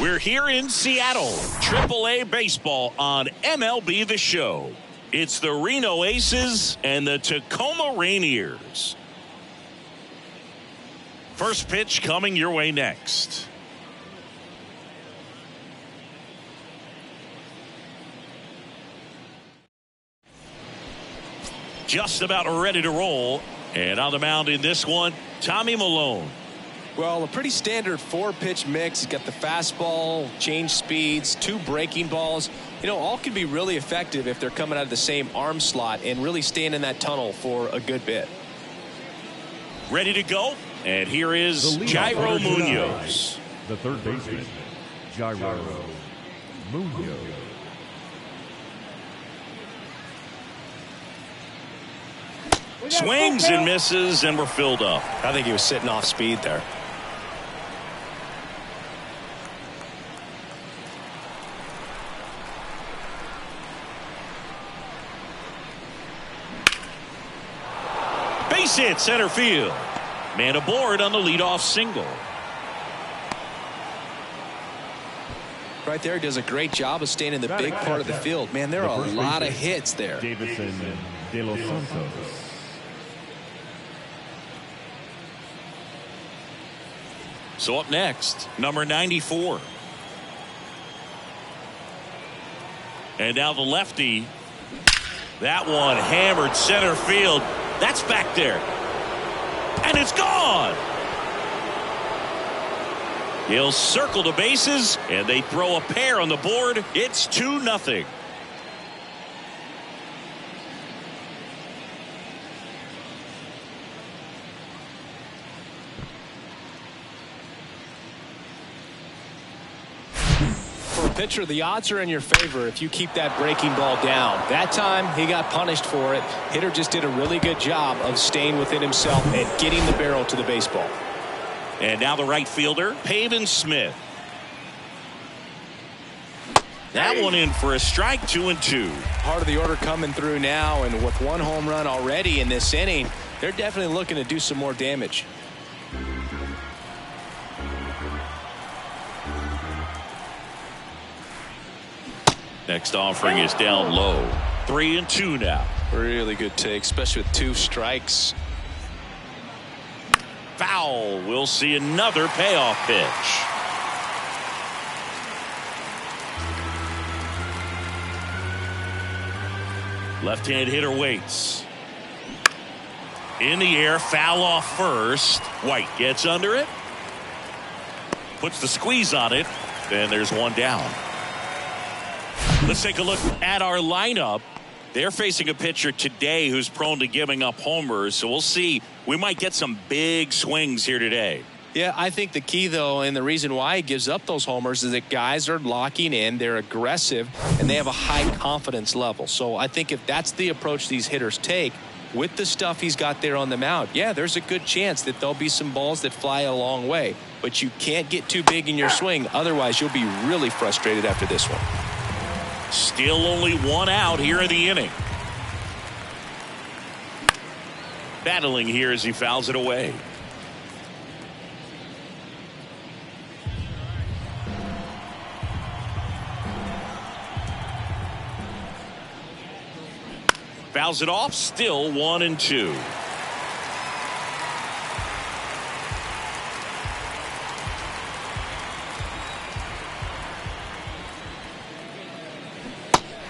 We're here in Seattle. AAA baseball on MLB The Show. It's the Reno Aces and the Tacoma Rainiers. First pitch coming your way next. Just about ready to roll. And on the mound in this one, Tommy Malone. Well, a pretty standard 4-pitch mix. He's got the fastball, change speeds, 2 breaking balls. You know, all can be really effective if they're coming out of the same arm slot and really staying in that tunnel for a good bit. Ready to go. And here is Jairo Munoz. The third baseman, Jairo Munoz. Swings and misses, and we're filled up. I think he was sitting off speed there. Base hit center field. Man aboard on the leadoff single. Right there, he does a great job of staying in the big part of the field. Man, there are a lot of hits there. Davison de los Santos. So up next, number 94. And now the lefty. That one hammered center field. That's back there. And it's gone. He'll circle the bases, and they throw a pair on the board. It's 2-0. Pitcher, the odds are in your favor if you keep that breaking ball down. That time he got punished for it. Hitter just did a really good job of staying within himself and getting the barrel to the baseball. And now the right fielder, Pavin Smith. That one in for a strike, 2-2. Part of the order coming through now, and with 1 home run already in this inning, they're definitely looking to do some more damage. Next offering is down low. 3-2 now. Really good take, especially with 2 strikes. Foul. We'll see another payoff pitch. Left-hand hitter waits. In the air, foul off first. White gets under it. Puts the squeeze on it. Then there's one down. Let's take a look at our lineup. They're facing a pitcher today who's prone to giving up homers, so we'll see. We might get some big swings here today. Yeah, I think the key, though, and the reason why he gives up those homers is that guys are locking in, they're aggressive, and they have a high confidence level. So I think if that's the approach these hitters take with the stuff he's got there on the mound, yeah, there's a good chance that there'll be some balls that fly a long way. But you can't get too big in your swing, otherwise you'll be really frustrated after this one. Still only 1 out here in the inning. Battling here as he fouls it away. Fouls it off, still 1-2.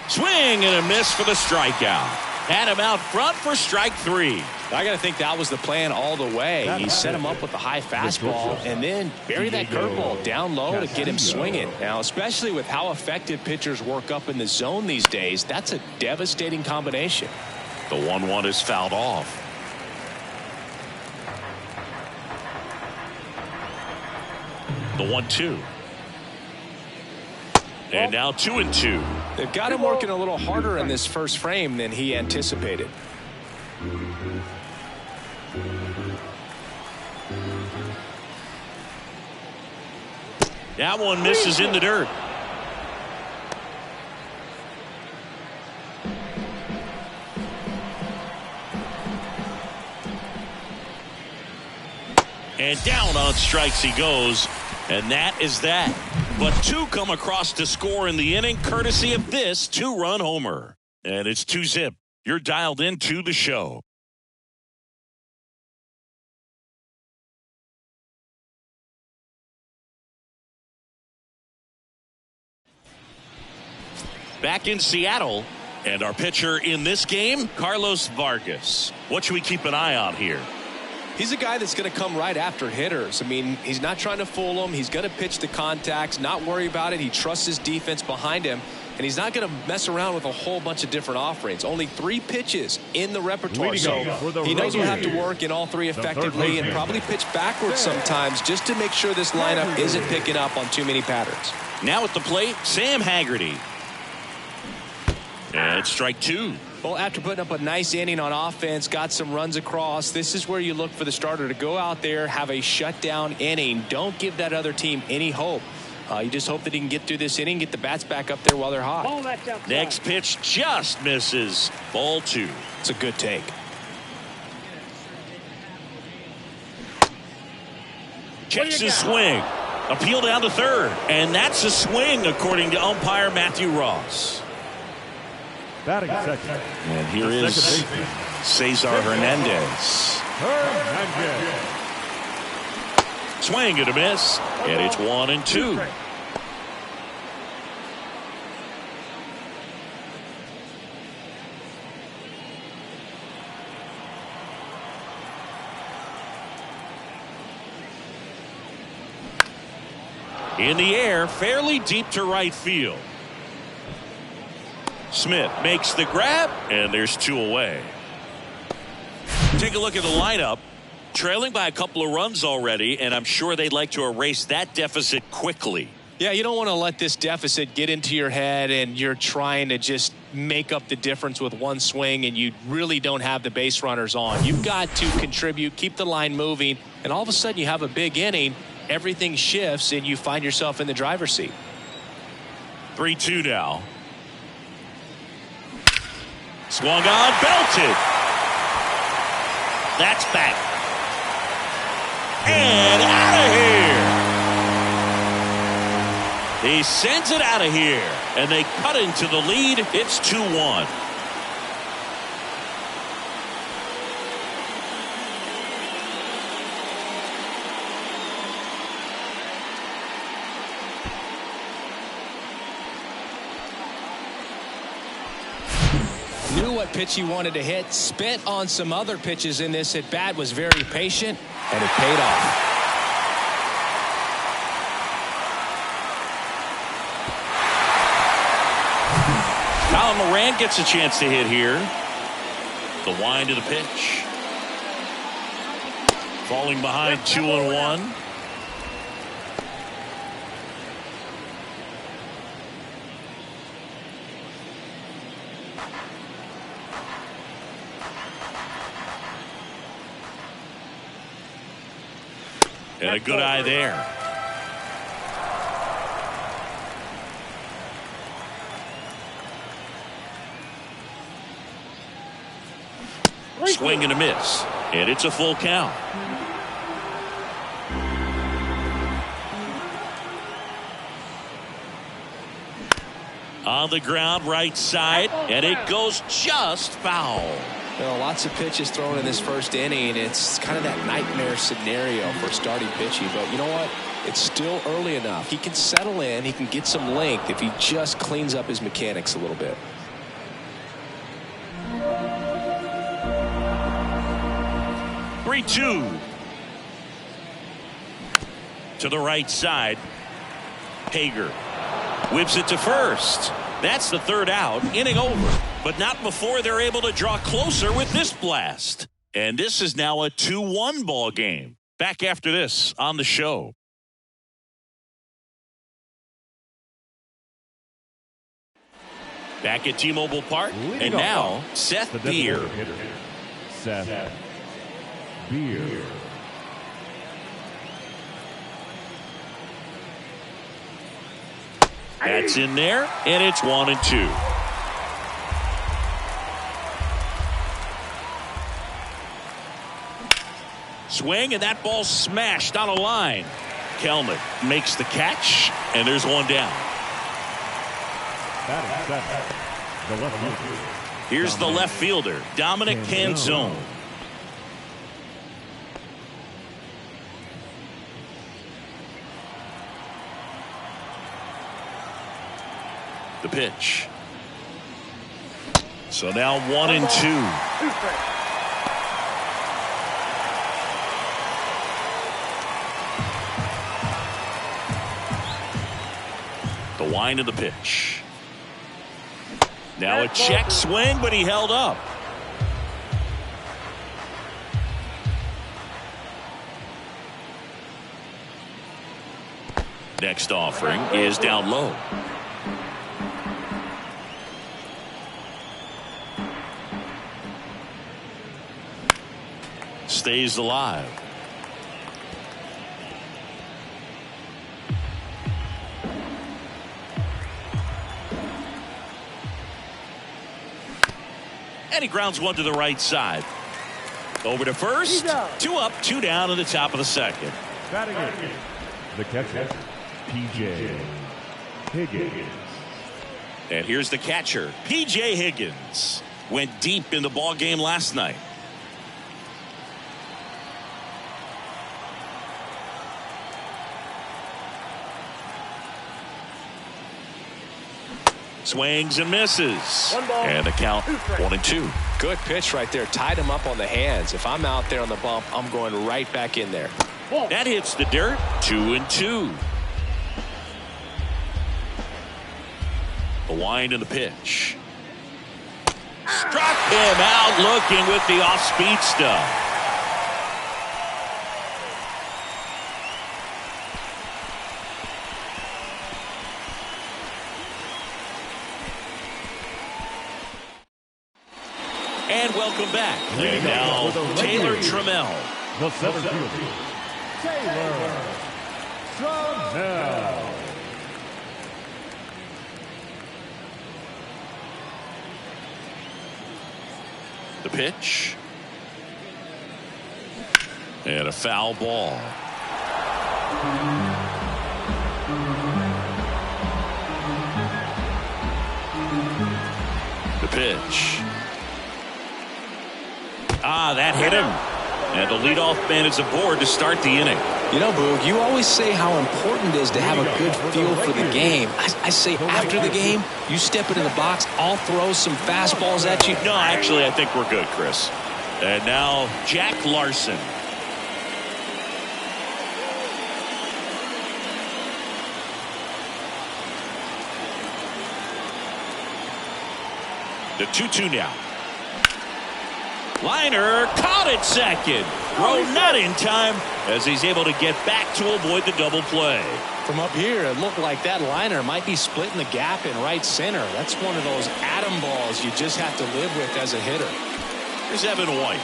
Swing and a miss for the strikeout. Had him out front for strike 3. I got to think that was the plan all the way. He set him up with a high fastball and then bury that curveball down low to get him swinging. Now, especially with how effective pitchers work up in the zone these days, that's a devastating combination. The 1-1 is fouled off. The 1-2. And now 2-2. They've got him working a little harder in this first frame than he anticipated. That one misses in the dirt. And down on strikes he goes. And that is that. But two come across to score in the inning, courtesy of this two-run homer. And it's 2-zip. You're dialed into the show. Back in Seattle, and our pitcher in this game, Carlos Vargas. What should we keep an eye on here? He's a guy that's going to come right after hitters. I mean, he's not trying to fool them. He's going to pitch the contacts, not worry about it. He trusts his defense behind him, and he's not going to mess around with a whole bunch of different offerings. Only 3 pitches in the repertoire, so he knows he'll have to work in all 3 effectively and probably pitch backwards sometimes just to make sure this lineup isn't picking up on too many patterns. Now at the plate, Sam Haggerty. And it's strike 2. Well, after putting up a nice inning on offense, got some runs across, this is where you look for the starter to go out there, have a shutdown inning. Don't give that other team any hope. You just hope that he can get through this inning, get the bats back up there while they're hot. Next pitch just misses. Ball 2. It's a good take. Checks his swing. Appeal down to third. And that's a swing, according to umpire Matthew Ross. Batting second. And here is Cesar Hernandez. Swing and a miss. And it's 1-2. In the air, fairly deep to right field. Smith makes the grab, and there's 2 away. Take a look at the lineup. Trailing by a couple of runs already, and I'm sure they'd like to erase that deficit quickly. Yeah, you don't want to let this deficit get into your head and you're trying to just make up the difference with one swing and you really don't have the base runners on. You've got to contribute, keep the line moving, and all of a sudden you have a big inning, everything shifts, and you find yourself in the driver's seat. 3-2 now. Swung on, belted. That's back. And out of here. He sends it out of here. And they cut into the lead. It's 2-1. Knew what pitch he wanted to hit, spit on some other pitches in this at bat, was very patient, and it paid off. Colin Moran gets a chance to hit here. The wind of the pitch. Falling behind 2-1. And a good eye there. Swing and a miss. And it's a full count. On the ground, right side, and it goes just foul. You know, lots of pitches thrown in this first inning. It's kind of that nightmare scenario for starting pitching. But you know what? It's still early enough. He can settle in. He can get some length if he just cleans up his mechanics a little bit. Two to the right side. Hager whips it to first. That's the 3rd out. Inning over, but not before they're able to draw closer with this blast. And this is now a 2-1 ball game. Back after this on the show. Back at T-Mobile Park, and now Seth Beer. Seth Beer. That's in there, and it's 1-2. Swing, and that ball smashed on a line. helmet, makes the catch, and there's one down. Batting second, the left fielder. Here's the left fielder, Dominic Canzone. The pitch. So now 1-2. The wind of the pitch. Now a check swing, but he held up. Next offering is down low. Stays alive. And he grounds one to the right side. Over to first. 2 up, 2 down to the top of the second. Batting in, the catcher, P.J. Higgins. And here's the catcher, P.J. Higgins. Went deep in the ball game last night. Swings and misses. And the count 1-2. Good pitch right there. Tied him up on the hands. If I'm out there on the bump, I'm going right back in there. That hits the dirt. 2-2. The wind and the pitch. Struck him out looking with the off-speed stuff. And welcome back. And now Taylor Trammell. The center fielder, Taylor Trammell. The pitch. And a foul ball. The pitch. That hit him. And the leadoff man is aboard to start the inning. You know, Boog, you always say how important it is to have a good feel for the game. I say after the game, you step into the box, I'll throw some fastballs at you. No, actually, I think we're good, Chris. And now Jack Larson. The 2-2 now. Liner caught at second. Throw not in time as he's able to get back to avoid the double play. From up here, it looked like that liner might be splitting the gap in right center. That's one of those atom balls you just have to live with as a hitter. Here's Evan White.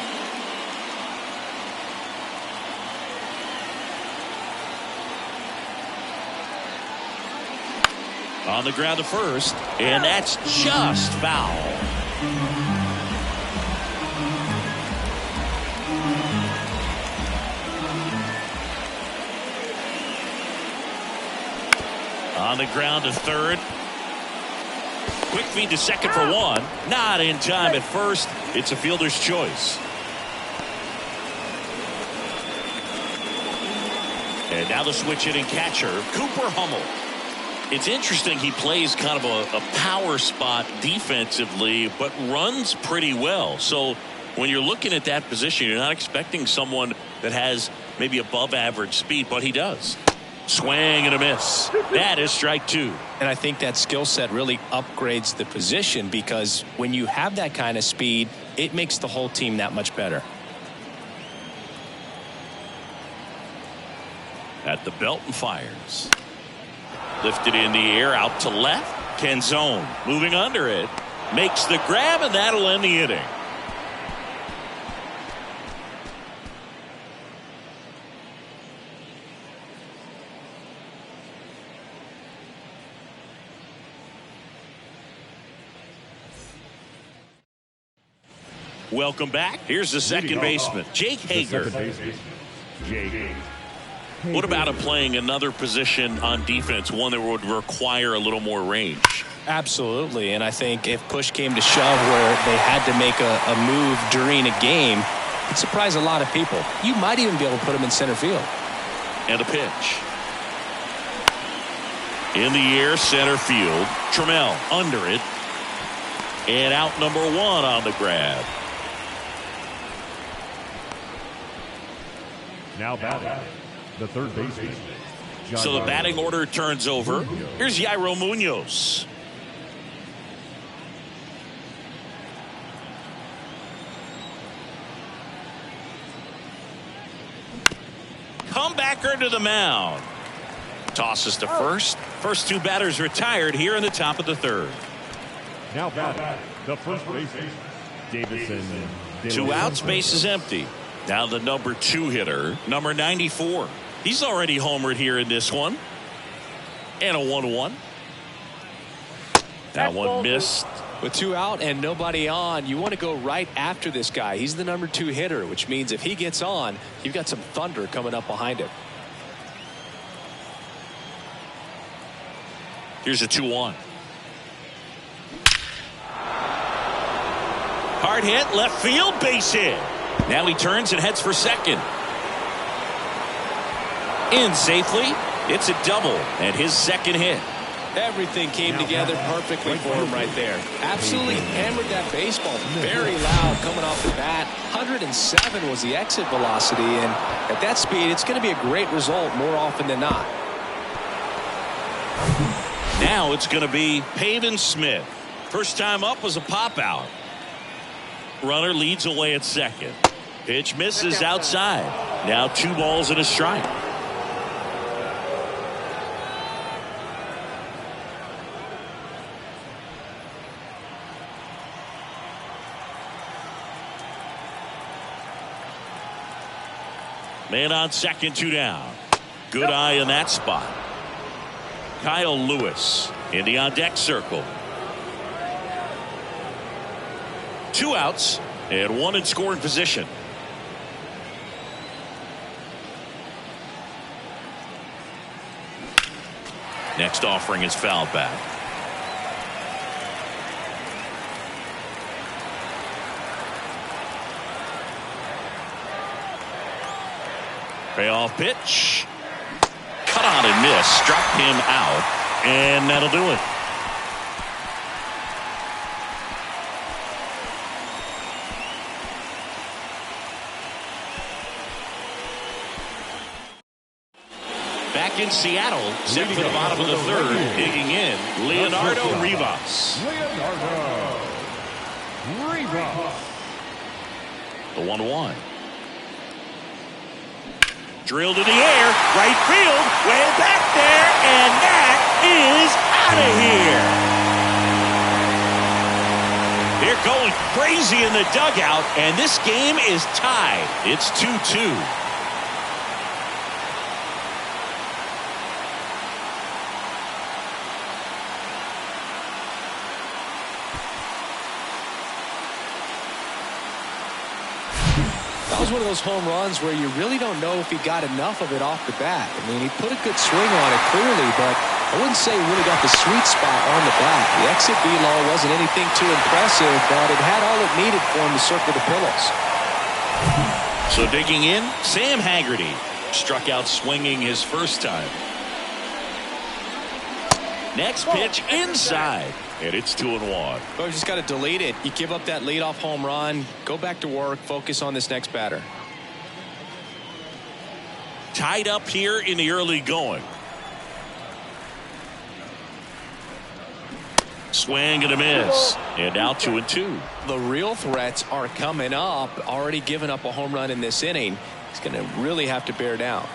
On the ground to first, and that's just foul. On the ground to third. Quick feed to second for one. Not in time at first. It's a fielder's choice. And now the switch hitting catcher, Cooper Hummel. It's interesting, he plays kind of a power spot defensively, but runs pretty well. So when you're looking at that position, you're not expecting someone that has maybe above average speed, but he does. Swing and a miss. That is strike 2. And I think that skill set really upgrades the position, because when you have that kind of speed, it makes the whole team that much better. At the belt and fires. Lifted in the air out to left. Canzone moving under it. Makes the grab, and that'll end the inning. Welcome back. Here's the second baseman, Jake Hager. Jake What about him playing another position on defense, one that would require a little more range? Absolutely, and I think if push came to shove where they had to make a move during a game, it'd surprise a lot of people. You might even be able to put him in center field. And a pitch. In the air, center field. Trammell under it. And out number one on the grab. Now batting, the third baseman. So the batting order turns over. Here's Yairo Munoz. Comebacker to the mound. Tosses to first. First two batters retired here in the top of the third. Now batting, the first baseman, Davison. Two outs, base is empty. Now the number 2 hitter, number 94. He's already homered here in this one. And a 1-1. That one missed. With 2 out and nobody on, you want to go right after this guy. He's the number 2 hitter, which means if he gets on, you've got some thunder coming up behind him. Here's a 2-1. Hard hit, left field, base hit. Now he turns and heads for second. In safely. It's a double and his second hit. Everything came together perfectly for him right there. Absolutely hammered that baseball. Very loud coming off the bat. 107 was the exit velocity, and at that speed, it's going to be a great result more often than not. Now it's going to be Pavin Smith. First time up was a pop out. Runner leads away at second. Pitch misses outside. Now 2 balls and a strike. Man on second, 2 down. Good eye in that spot. Kyle Lewis in the on deck circle. 2 outs and 1 in scoring position. Next offering is fouled back. Payoff pitch. Cut on and miss. Struck him out. And that'll do it. Back in Seattle, set for the bottom of the third, digging in, Leonardo Rivas. The 1-1. Drilled in the air, right field, way back there, and that is out of here. They're going crazy in the dugout, and this game is tied. It's 2-2. That was one of those home runs where you really don't know if he got enough of it off the bat. I mean, he put a good swing on it clearly, but I wouldn't say he really got the sweet spot on the bat. The exit velo wasn't anything too impressive, but it had all it needed for him to circle the pillows. So digging in, Sam Haggerty struck out swinging his first time. Next pitch inside. And it's 2-1. Well, you just got to delete it. You give up that leadoff home run, go back to work, focus on this next batter. Tied up here in the early going. Swing and a miss. And now 2-2. The real threats are coming up. Already given up a home run in this inning. He's going to really have to bear down.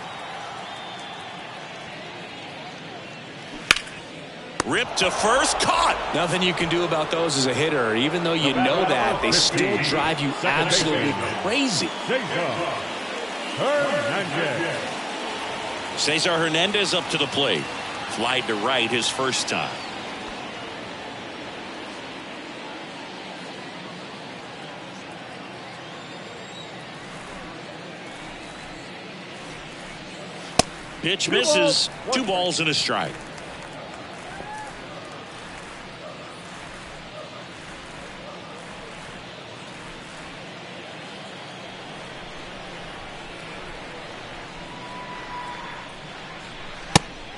Ripped to first, caught. Nothing you can do about those as a hitter. Even though you know that, they still drive you absolutely crazy. Cesar Hernandez up to the plate. Flied to right his first time. Pitch misses. 2 balls and a strike.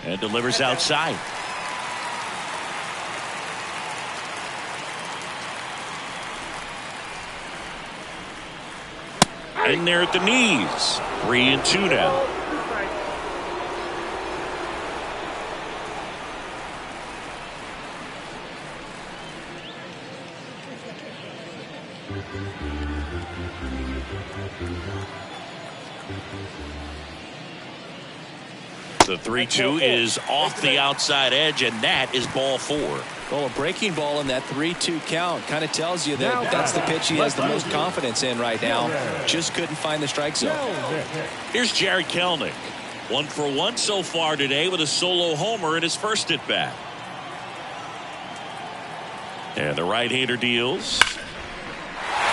And delivers outside. In there at the knees. 3-2 now. The 3-2 is off the outside edge, and that is ball 4. Well, a breaking ball in that 3-2 count kind of tells you that that's the pitch he has the most confidence in right now. Just couldn't find the strike zone. Here's Jared Kelenic. 1 for 1 so far today with a solo homer in his first at bat. And the right-hander deals.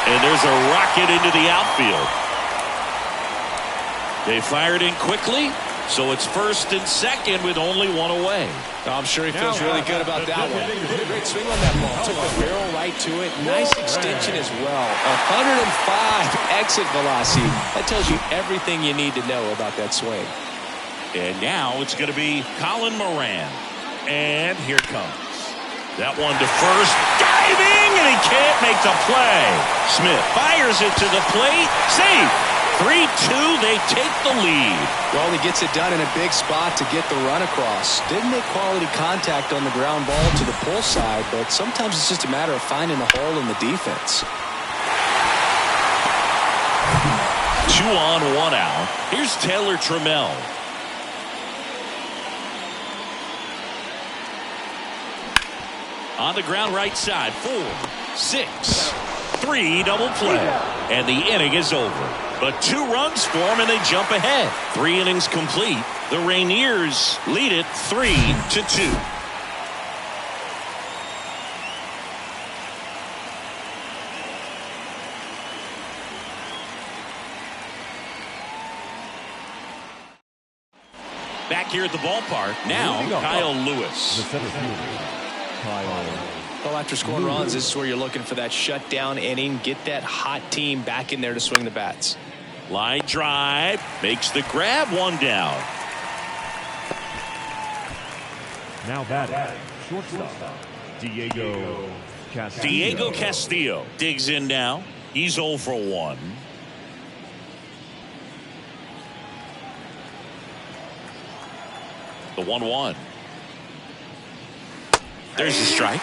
And there's a rocket into the outfield. They fired in quickly. So it's first and second with only 1 away. I'm sure he feels really good about that one. Did a great swing on that ball. Took the barrel right to it. Nice extension as well. 105 exit velocity. That tells you everything you need to know about that swing. And now it's going to be Colin Moran. And here it comes. That one to first. Diving, and he can't make the play. Smith fires it to the plate. Safe. 3-2, they take the lead. Well, he gets it done in a big spot to get the run across. Didn't make quality contact on the ground ball to the pull side, but sometimes it's just a matter of finding the hole in the defense. 2 on, 1 out. Here's Taylor Trammell. On the ground right side, 4, 6, 3 double play. And the inning is over. But 2 runs for them and they jump ahead. 3 innings complete. The Rainiers lead it 3-2. Back here at the ballpark, now Kyle Lewis. Well, after scoring runs, this is where you're looking for that shutdown inning. Get that hot team back in there to swing the bats. Line drive, makes the grab, 1 down. Now batting, shortstop, Diego Castillo. Diego Castillo digs in now. He's 0 for 1. The 1-1. There's a strike.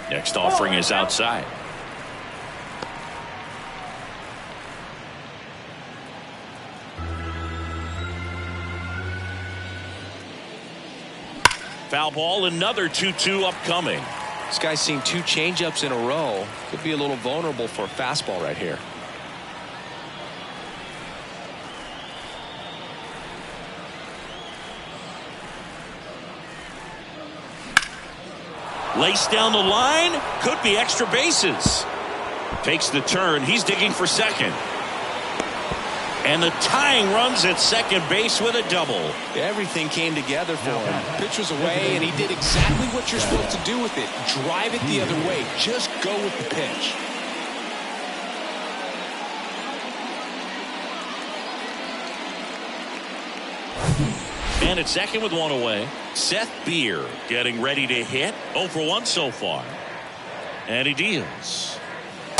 Next offering is outside. Foul ball, another 2-2 upcoming. This guy's seen 2 changeups in a row. Could be a little vulnerable for a fastball right here. Laced down the line, could be extra bases. Takes the turn, he's digging for second. And the tying runs at second base with a double. Everything came together for him. Pitch was away, and he did exactly what you're supposed to do with it. Drive it the other way. Just go with the pitch. And at second with 1 away, Seth Beer getting ready to hit. 0 for 1 so far. And he deals.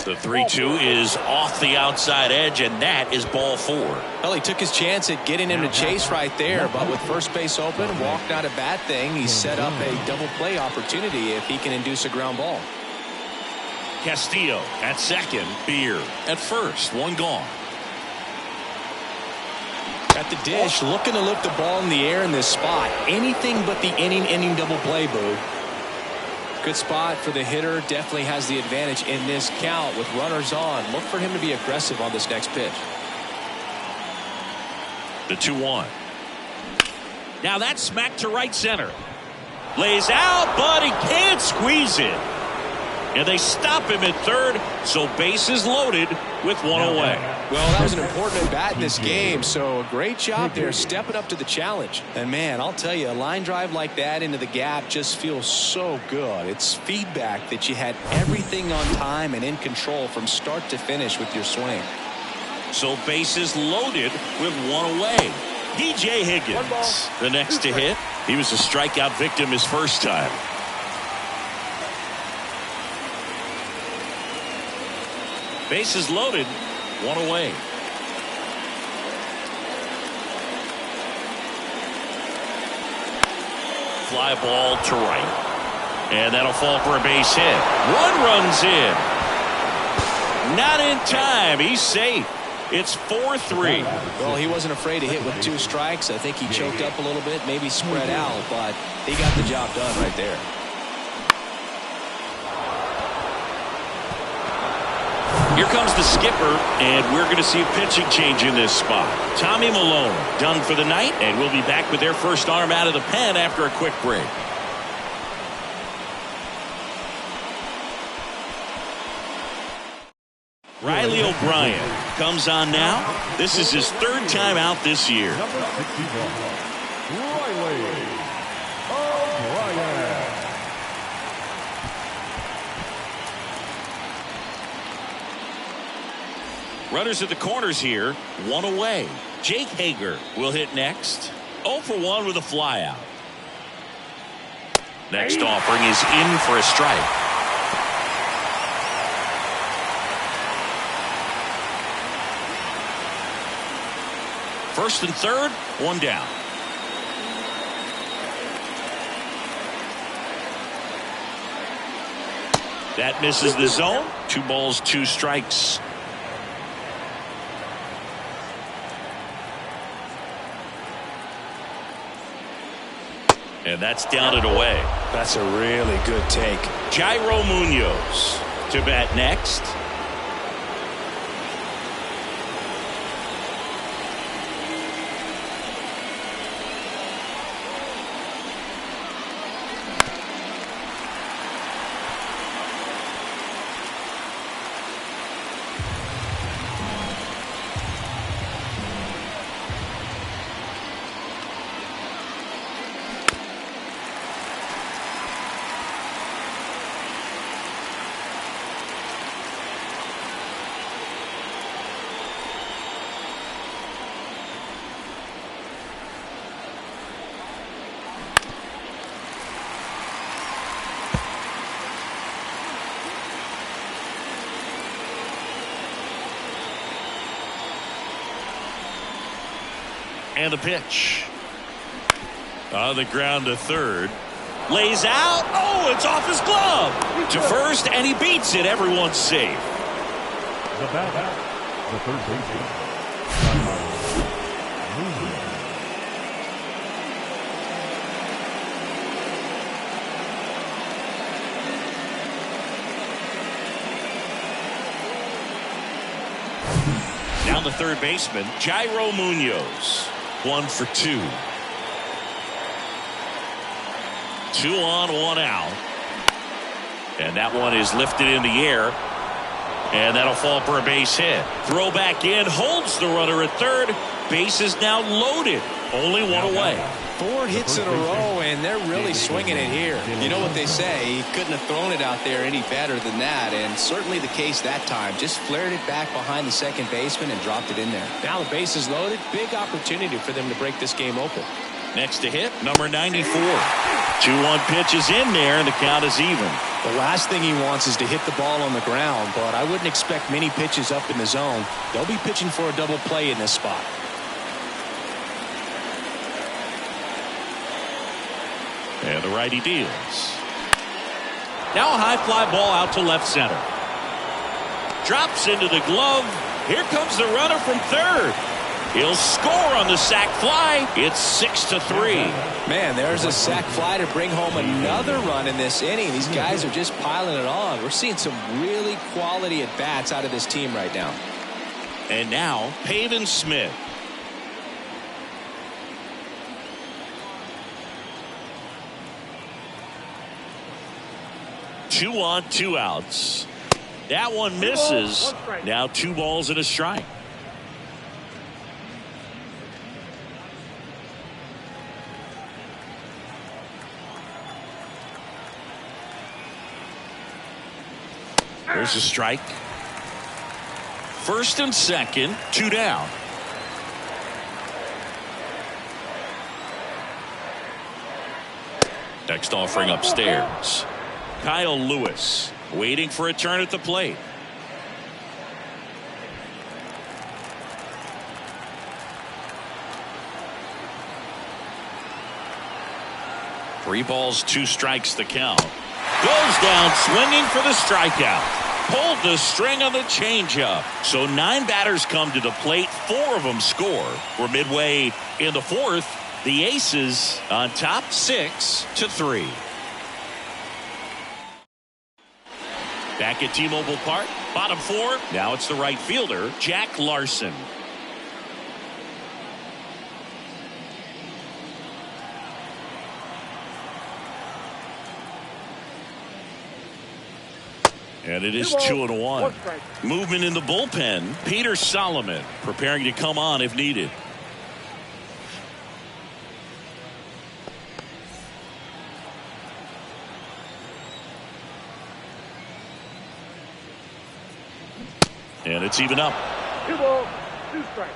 The 3-2 is off the outside edge, and that is ball 4. Well, he took his chance at getting him to chase right there, but with first base open, walk not a bad thing. He set up a double play opportunity if he can induce a ground ball. Castillo at second, Beer at first, 1 gone. At the dish, looking to lift the ball in the air in this spot. Anything but the inning double play, Boo. Good spot for the hitter. Definitely has the advantage in this count with runners on. Look for him to be aggressive on this next pitch. The 2-1. Now that's smacked to right center. Lays out, but he can't squeeze it. And they stop him at third, so bases loaded with one away. Well, that was an important at-bat in this game, so a great job there stepping up to the challenge. And, man, I'll tell you, a line drive like that into the gap just feels so good. It's feedback that you had everything on time and in control from start to finish with your swing. So bases loaded with one away. DJ Higgins, the next to hit. He was a strikeout victim his first time. Bases loaded, one away. Fly ball to right. And that'll fall for a base hit. One runs in. Not in time. He's safe. It's 4-3. Well, he wasn't afraid to hit with 2 strikes. I think he choked up a little bit, maybe spread out, but he got the job done right there. Here comes the skipper, and we're going to see a pitching change in this spot. Tommy Malone done for the night, and we'll be back with their first arm out of the pen after a quick break. Riley O'Brien comes on now. This is his 3rd time out this year. Number 61, Riley O'Brien. Runners at the corners here, one away. Jake Hager will hit next. 0 for 1 with a flyout. Next offering is in for a strike. First and third, one down. That misses the zone. 2 balls, 2 strikes. And that's down and away. That's a really good take. Jairo Munoz to bat next. And the pitch. On the ground to third. Lays out. Oh, it's off his glove. To first, and he beats it. Everyone's safe. The batter, the third baseman. Down the third baseman, Jairo Munoz. 1 for 2. 2 on, 1 out. And that one is lifted in the air. And that'll fall for a base hit. Throw back in, holds the runner at third. Base is now loaded. Only 1 away. 4 hits in a row, and they're really swinging it here. You know what they say, he couldn't have thrown it out there any better than that, and certainly the case that time. Just flared it back behind the second baseman and dropped it in there. Now the base is loaded. Big opportunity for them to break this game open. Next to hit, number 94. 2-1 pitch is in there, and the count is even. The last thing he wants is to hit the ball on the ground, but I wouldn't expect many pitches up in the zone. They'll be pitching for a double play in this spot. And the righty deals. Now a high fly ball out to left center. Drops into the glove. Here comes the runner from third. He'll score on the sac fly. It's 6-3. Man, there's a sac fly to bring home another run in this inning. These guys are just piling it on. We're seeing some really quality at-bats out of this team right now. And now, Pavin Smith. 2 on, 2 outs. That one misses. Now 2 balls and a strike. There's a strike. First and second, 2 down. Next offering upstairs. Kyle Lewis waiting for a turn at the plate. Three balls, 2 strikes the count. Goes down swinging for the strikeout. Pulled the string on the changeup. So 9 batters come to the plate. 4 of them score. We're midway in the 4th. The Aces on top 6-3. Back at T-Mobile Park. Bottom 4. Now it's the right fielder, Jack Larson. And it is 2-1. Movement in the bullpen. Peter Solomon preparing to come on if needed. And it's even up. 2 balls, 2 strikes.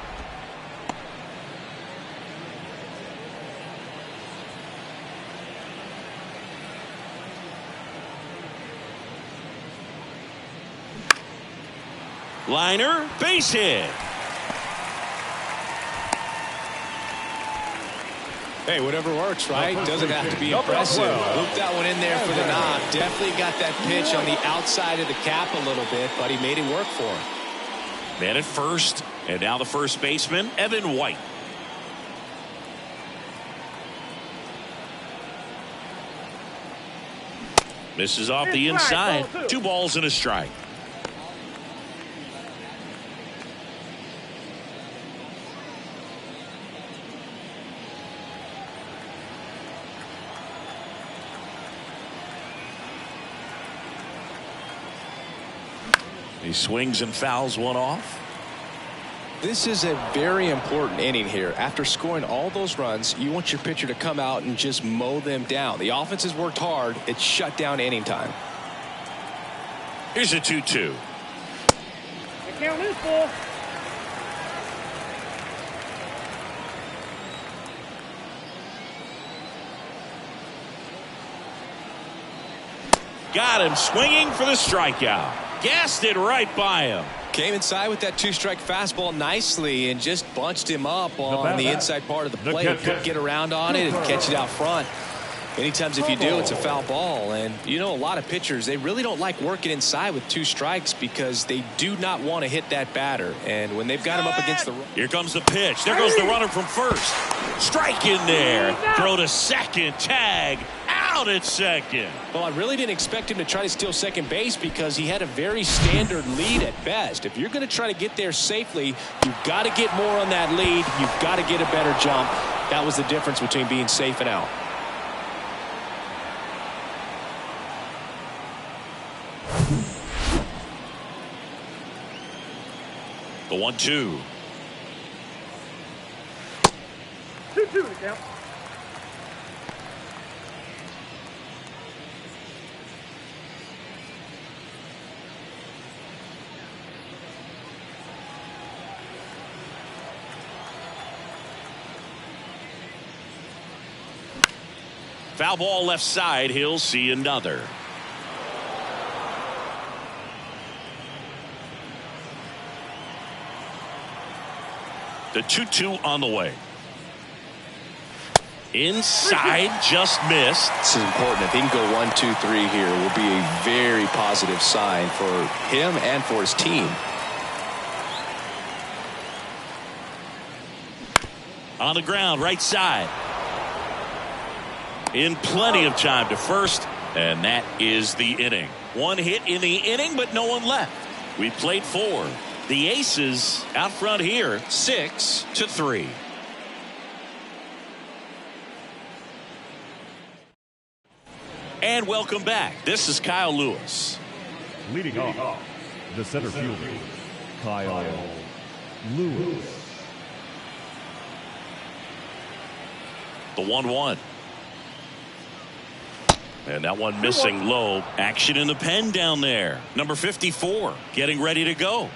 Liner, base hit. Hey, whatever works, right? Doesn't have to be impressive. Looped that one in there for the knock. Definitely got that pitch on the outside of the cap a little bit, but he made it work for him. Man at first, and now the first baseman, Evan White. Misses off the inside. 2 balls and a strike. He swings and fouls one off. This is a very important inning here. After scoring all those runs, you want your pitcher to come out and just mow them down. The offense has worked hard. It's shut down inning time. Here's a 2-2. The count is full. Got him swinging for the strikeout. Gassed it right by him. Came inside with that 2-strike fastball nicely and just bunched him up on the inside part of the plate. Couldn't get around on it and catch it out front. Many times if you do, it's a foul ball. And you know, a lot of pitchers, they really don't like working inside with 2 strikes because they do not want to hit that batter. And when they've got him up against the... Here comes the pitch. There goes the runner from first. Strike in there. Throw to second. Tag. Out at second. Well, I really didn't expect him to try to steal second base because he had a very standard lead at best. If you're going to try to get there safely, you've got to get more on that lead. You've got to get a better jump. That was the difference between being safe and out. The 1-2. 2-2 to count. Foul ball left side. He'll see another. The 2-2 on the way. Inside, just missed. This is important. If he can go 1, 2, 3 here, it will be a very positive sign for him and for his team. On the ground, right side. In plenty of time to first, and that is the inning. 1 hit in the inning, but no one left. We played 4. The Aces out front here, 6-3. And welcome back. This is Kyle Lewis. Leading off, the center fielder, Kyle Lewis. The 1-1. And that one missing low. Action in the pen down there. Number 54 getting ready to go.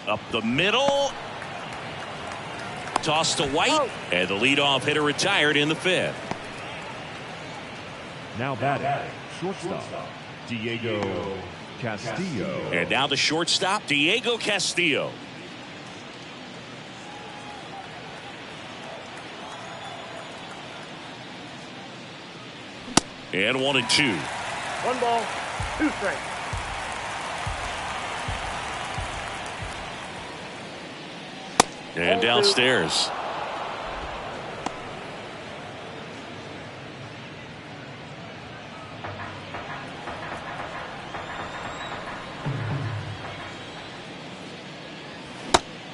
Up the middle. Toss to White. And the leadoff hitter retired in the 5th. Now batting, shortstop, Diego Castillo. And now the shortstop, Diego Castillo. And 1-2. 1 ball, 2 strikes. And downstairs.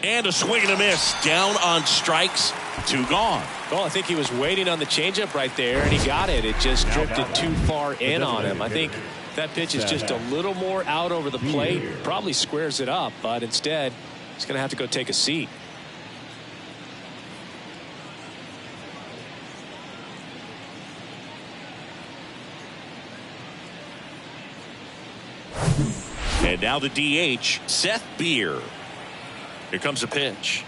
And a swing and a miss. Down on strikes. 2 gone. Well, I think he was waiting on the changeup right there, and he got it. It just drifted too far in on him. I think that pitch is just a little more out over the plate. Probably squares it up, but instead, he's going to have to go take a seat. And now the DH, Seth Beer. Here comes a pitch.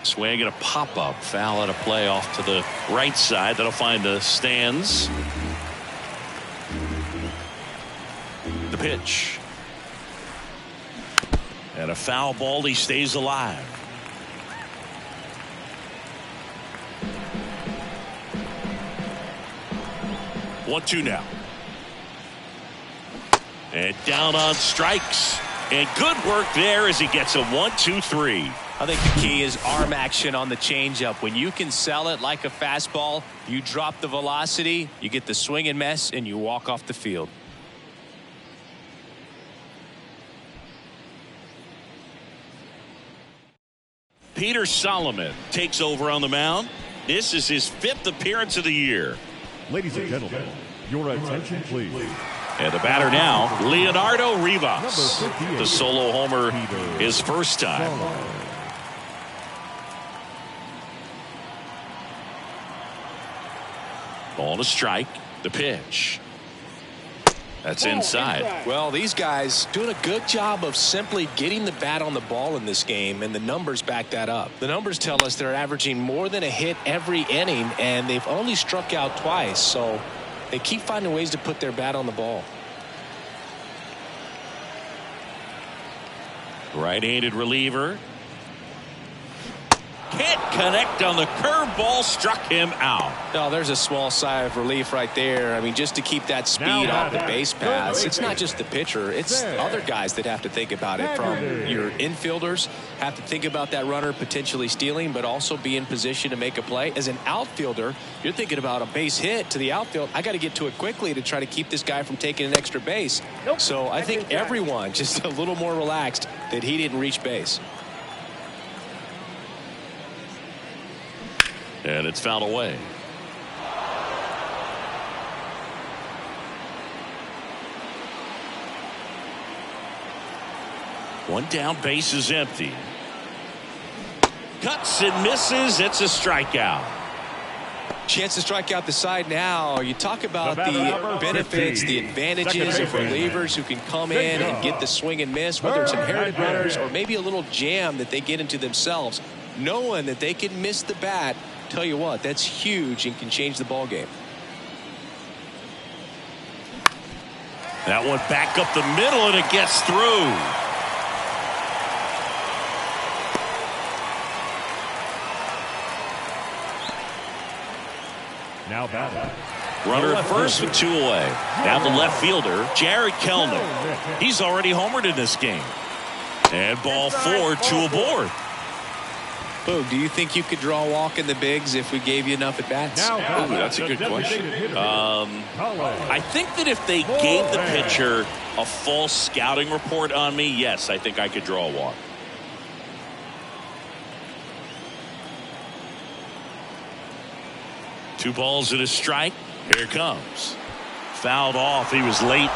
Swing and a pop-up. Foul out of play off to the right side. That'll find the stands. The pitch. And a foul ball. He stays alive. One, two now. And down on strikes. And good work there as he gets a 1-2-3. I think the key is arm action on the changeup. When you can sell it like a fastball, you drop the velocity, you get the swing and miss, and you walk off the field. Peter Solomon takes over on the mound. This is his 5th appearance of the year. Ladies and gentlemen, your attention please. And the batter now, Leonardo Rivas. The solo homer his first time. Ball to strike. The pitch. That's inside. Well, these guys doing a good job of simply getting the bat on the ball in this game, and the numbers back that up. The numbers tell us they're averaging more than a hit every inning, and they've only struck out twice, so they keep finding ways to put their bat on the ball. Right-handed reliever. Can't connect on the curveball, struck him out. No, there's a small sigh of relief right there. I mean, just to keep that speed off the base paths. It's not just the pitcher. It's other guys that have to think about it. From your infielders have to think about that runner potentially stealing, but also be in position to make a play. As an outfielder, you're thinking about a base hit to the outfield. I got to get to it quickly to try to keep this guy from taking an extra base. So I think everyone just a little more relaxed that he didn't reach base. And it's fouled away. One down, base is empty. Cuts and misses. It's a strikeout. Chance to strike out the side now. You talk about the benefits, the advantages of relievers who can come in and get the swing and miss, whether it's inherited runners or maybe a little jam that they get into themselves. Knowing that they can miss the bat, tell you what, that's huge and can change the ball game. That one back up the middle, and it gets through. Now batting. Runner at first with 2 away. Now the left fielder, Jared Kelnick. He's already homered in this game. And ball 4, 2 aboard. Boog, do you think you could draw a walk in the bigs if we gave you enough at bats? Ooh, that's a good question. I think that if they gave the pitcher a false scouting report on me, yes, I think I could draw a walk. Two balls and a strike. Here it comes. Fouled off. He was late.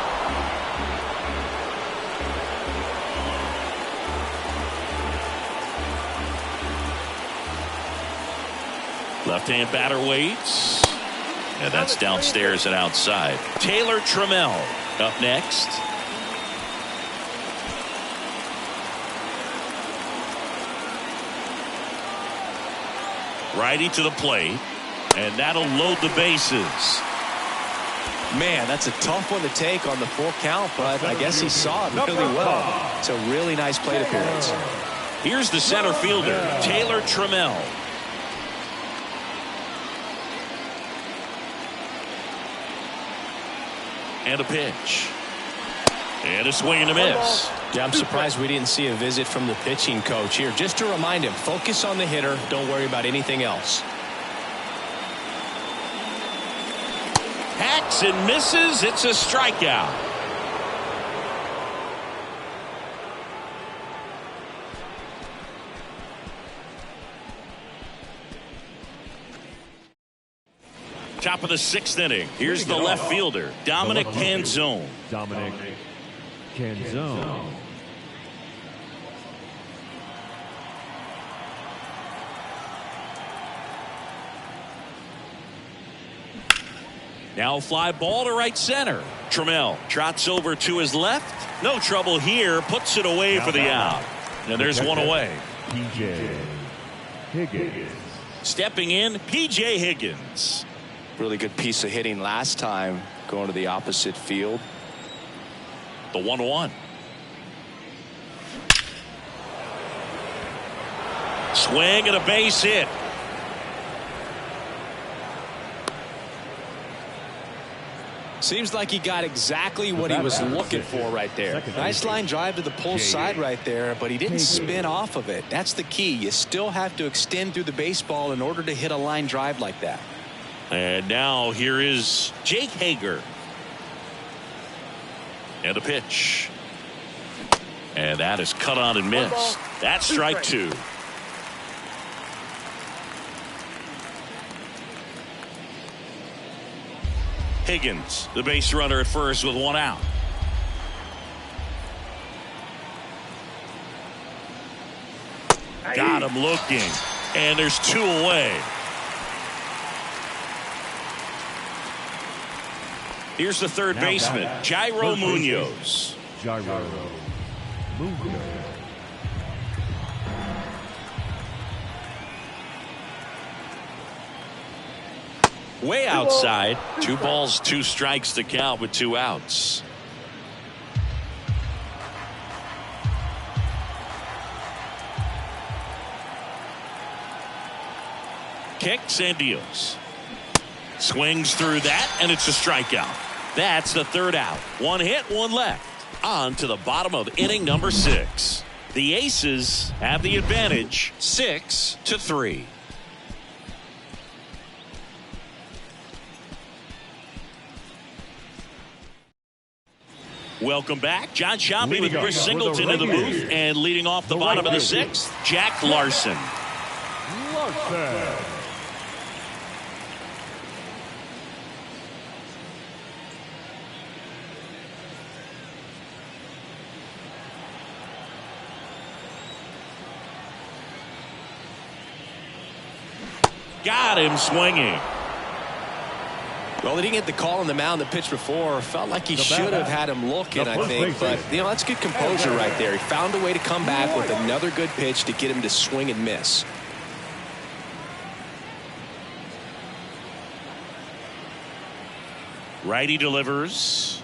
Left-hand batter waits. And that's downstairs and outside. Taylor Trammell up next. Righty to the plate. And that'll load the bases. Man, that's a tough one to take on the full count, but I guess he saw it really well. It's a really nice plate appearance. Here's the center fielder, Taylor Trammell. And a pitch. And a swing and a miss. Yeah, I'm surprised we didn't see a visit from the pitching coach here. Just to remind him, focus on the hitter. Don't worry about anything else. Hacks and misses. It's a strikeout. Top of the 6th inning. Here's the left fielder, Dominic Canzone. Dominic Canzone. Now fly ball to right center. Trammell trots over to his left. No trouble here. Puts it away for the out. And there's one away. P.J. Higgins. Stepping in, P.J. Higgins. Really good piece of hitting last time, going to the opposite field. The 1-1. Swing and a base hit. Seems like he got exactly what he was looking for right there. Nice line drive to the pull side right there, but he didn't spin off of it. That's the key. You still have to extend through the baseball in order to hit a line drive like that. And now here is Jake Hager. And a pitch. And that is cut on and missed. That's strike 2. Higgins, the base runner at first with 1 out. Got him looking. And there's 2 away. Here's the third baseman, Jairo Munoz. Jairo Munoz. Way outside. 2 balls, 2 strikes to count with 2 outs. Kicks and deals. Swings through that, and it's a strikeout. That's the 3rd out. 1 hit, 1 left. On to the bottom of inning number 6. The Aces have the advantage, 6-3. Welcome back. John Shambi with Chris Singleton in the booth, and leading off the bottom of the 6th, Jack Larson. Got him swinging. Well, he didn't get the call on the mound the pitch before. Felt like he should have had him looking, I think. But, that's good composure right there. He found a way to come back with another good pitch to get him to swing and miss. Righty delivers.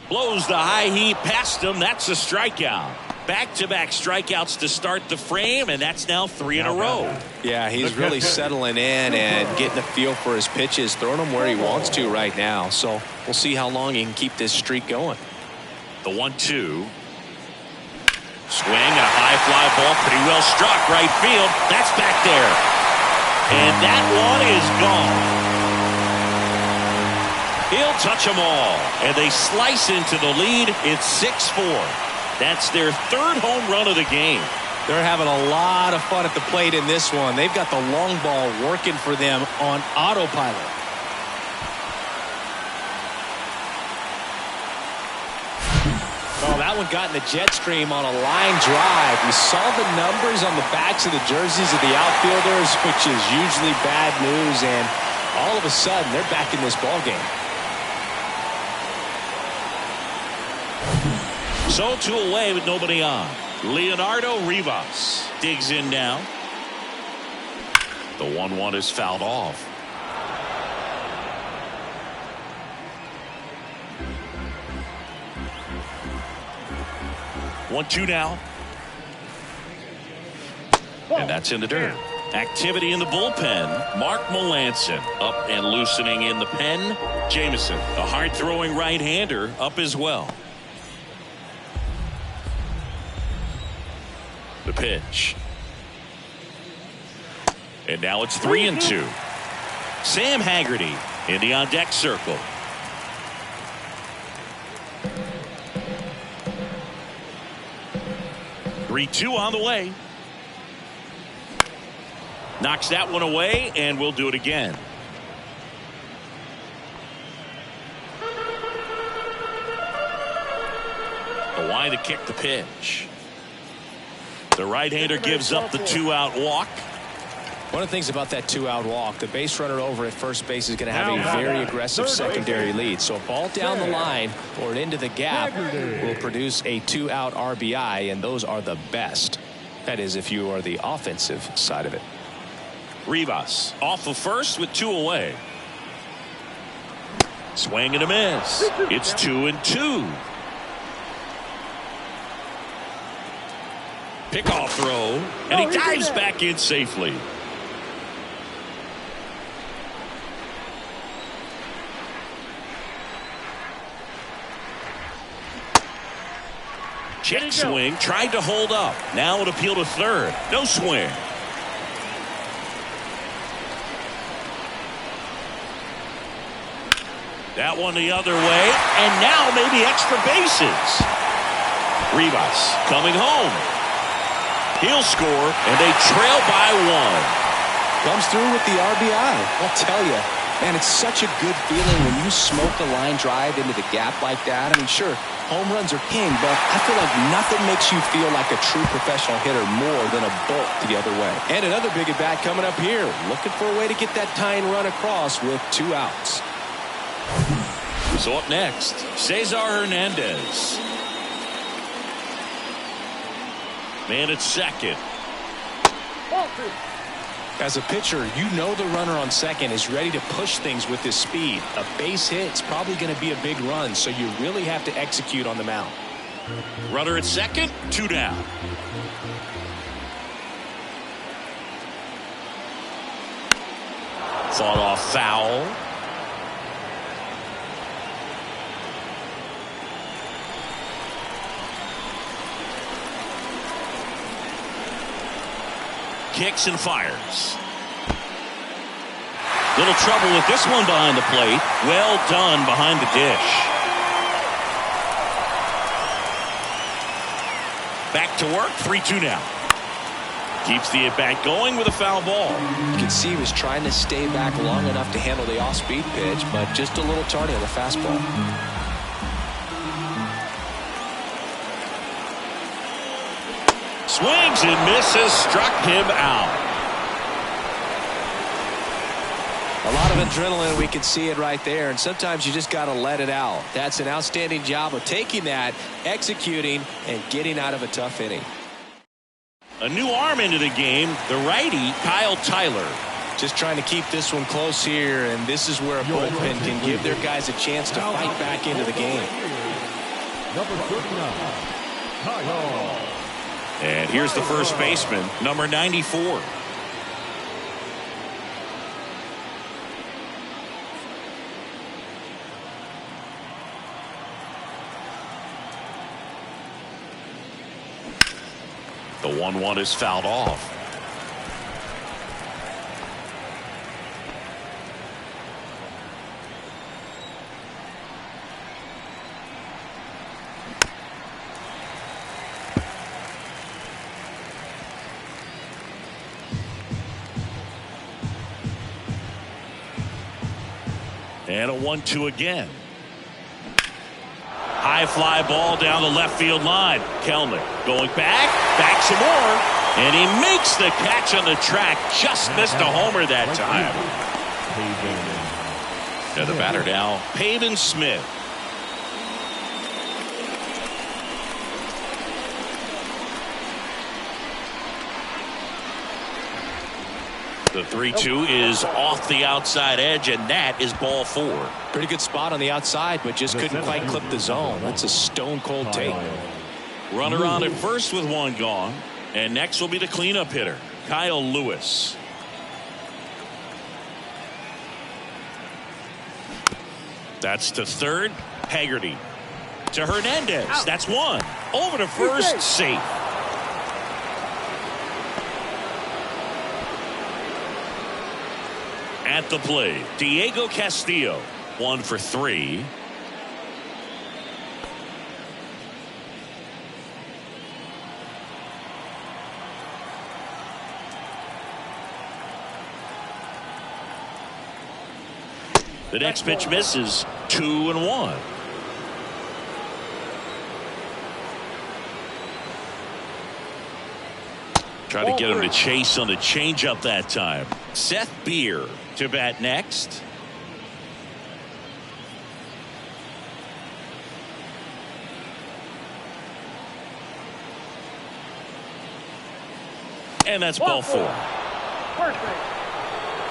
Blows the high heat past him. That's a strikeout. Back-to-back strikeouts to start the frame, and that's now 3 in a row. Yeah, he's really settling in and getting a feel for his pitches, throwing them where he wants to right now. So we'll see how long he can keep this streak going. The 1-2. Swing and a high High fly ball, pretty well struck, right field. That's back there. And that one is gone. He'll touch them all. And they slice into the lead. It's 6-4. That's their third home run of the game. They're having a lot of fun at the plate in this one. They've got the long ball working for them on autopilot. Oh, that one got in the jet stream on a line drive. We saw the numbers on the backs of the jerseys of the outfielders, which is usually bad news, and all of a sudden they're back in this ball game. So 2 away with nobody on. Leonardo Rivas digs in now. The 1-1 is fouled off. One, two now. And that's in the dirt. Activity in the bullpen. Mark Melancon up and loosening in the pen. Jamison, a hard-throwing right-hander, up as well. The pitch. And now it's 3-2. Sam Haggerty in the on-deck circle. Three-two on the way. Knocks that one away, and we'll do it again. The line to kick the pitch. The right-hander gives up the 2-out walk. One of the things about that 2-out walk, the base runner over at first base is going to have a very aggressive secondary lead. So a ball down the line or into the gap will produce a 2-out RBI, and those are the best. That is, if you are the offensive side of it. Rivas off of first with 2 away. Swing and a miss. It's 2-2. Pickoff throw, and he dives back in safely. Check swing, tried to hold up. Now an appeal to third. No swing. That one the other way, and now maybe extra bases. Rivas coming home. He'll score, and they trail by 1. Comes through with the RBI. I'll tell you, man, it's such a good feeling when you smoke a line drive into the gap like that. I mean, sure, home runs are king, but I feel like nothing makes you feel like a true professional hitter more than a bolt the other way. And another big at-bat coming up here. Looking for a way to get that tying run across with 2 outs. So up next, Cesar Hernandez. Man at second. As a pitcher, you know the runner on second is ready to push things with his speed. A base hit is probably going to be a big run, so you really have to execute on the mound. Runner at second, 2 down. Fought off foul. Kicks and fires. Little trouble with this one behind the plate. Well done behind the dish. Back to work. 3-2 now. Keeps the at-bat going with a foul ball. You can see he was trying to stay back long enough to handle the off-speed pitch, but just a little tardy on the fastball. Swings and misses, struck him out. A lot of adrenaline, we can see it right there, and sometimes you just got to let it out. That's an outstanding job of taking that, executing, and getting out of a tough inning. A new arm into the game, the righty, Kyle Tyler. Just trying to keep this one close here, and this is where a bullpen can give their guys a chance to fight back into the game. Number 39, Kyle. And here's the first baseman, number 94. The 1-1 is fouled off. And a 1-2 again. High fly ball down the left field line. Kellner going back some more, and he makes the catch on the track. Just missed a homer that time. And the batter now, Pavin Smith. The 3-2 is off the outside edge, and that is ball 4. Pretty good spot on the outside, but just couldn't quite clip the zone. That's a stone cold take. Runner on at first with 1 gone, and next will be the cleanup hitter, Kyle Lewis. That's to third. Haggerty to Hernandez. Out. That's 1. Over to first. Safe. At the plate, Diego Castillo, 1 for 3. The next pitch misses. 2-1. Try to get him to chase on the changeup that time. Seth Beer to bat next. And that's ball 4.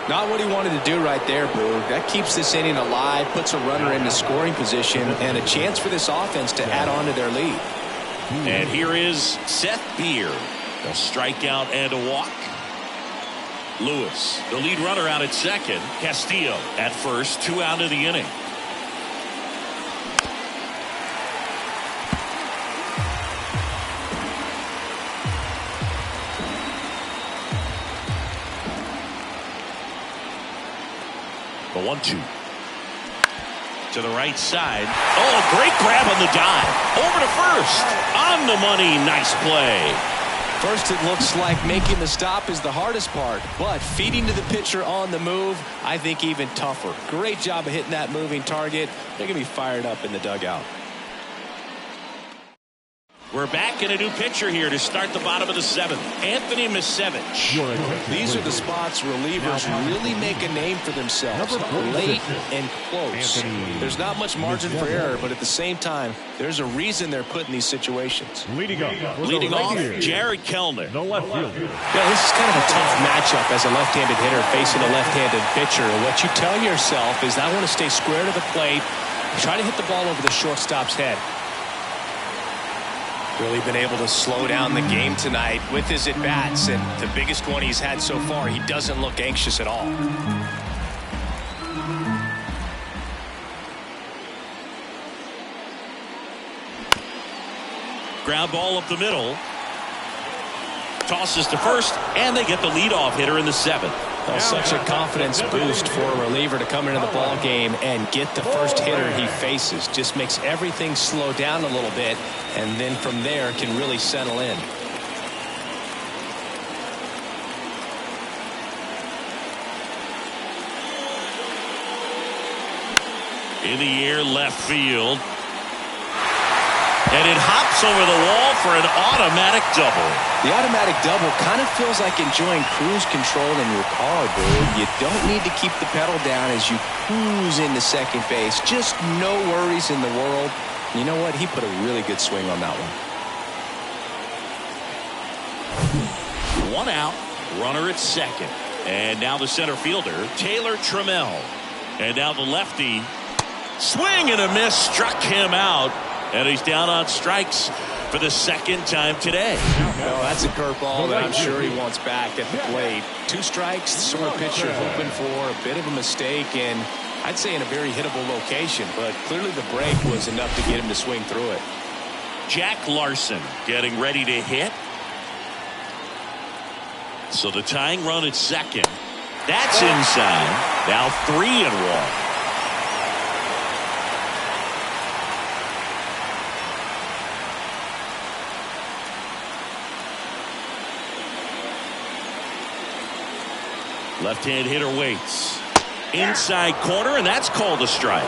Not what he wanted to do right there, Boo. That keeps this inning alive, puts a runner into scoring position, and a chance for this offense to add on to their lead. And here is Seth Beer. A strikeout and a walk. Lewis, the lead runner, out at second. Castillo at first. 2 out of the inning. The 1-2 to the right side. Oh, great grab on the dive. Over to first. On the money. Nice play. First, it looks like making the stop is the hardest part, but feeding to the pitcher on the move, I think even tougher. Great job of hitting that moving target. They're going to be fired up in the dugout. We're back in a new pitcher here to start the bottom of the 7th. Anthony Misevich. These are the spots relievers really make a name for themselves. Late and close. There's not much margin for error, but at the same time, there's a reason they're put in these situations. Leading off, Jared Kellner. the left fielder. Yeah, this is kind of a tough matchup as a left-handed hitter facing a left-handed pitcher. What you tell yourself is, I want to stay square to the plate, try to hit the ball over the shortstop's head. Really been able to slow down the game tonight with his at-bats, and the biggest one he's had so far, he doesn't look anxious at all. Ground ball up the middle. Tosses to first, and they get the leadoff hitter in the 7th. Well, such a confidence boost for a reliever to come into the ball game and get the first hitter he faces. Just makes everything slow down a little bit, and then from there can really settle in. In the air, left field. And it hops over the wall for an automatic double. The automatic double kind of feels like enjoying cruise control in your car, dude. You don't need to keep the pedal down as you cruise into second base. Just no worries in the world. You know what? He put a really good swing on that one. 1 out, runner at second. And now the center fielder, Taylor Trammell. And now the lefty. Swing and a miss, struck him out. And he's down on strikes for the second time today. Well, that's a curveball that I'm sure he wants back at the plate. 2 strikes, the sort of pitcher hoping for a bit of a mistake, and I'd say in a very hittable location, but clearly the break was enough to get him to swing through it. Jack Larson getting ready to hit. So the tying run at second. That's inside. Now 3-1. Left-hand hitter waits. Inside corner, and that's called a strike.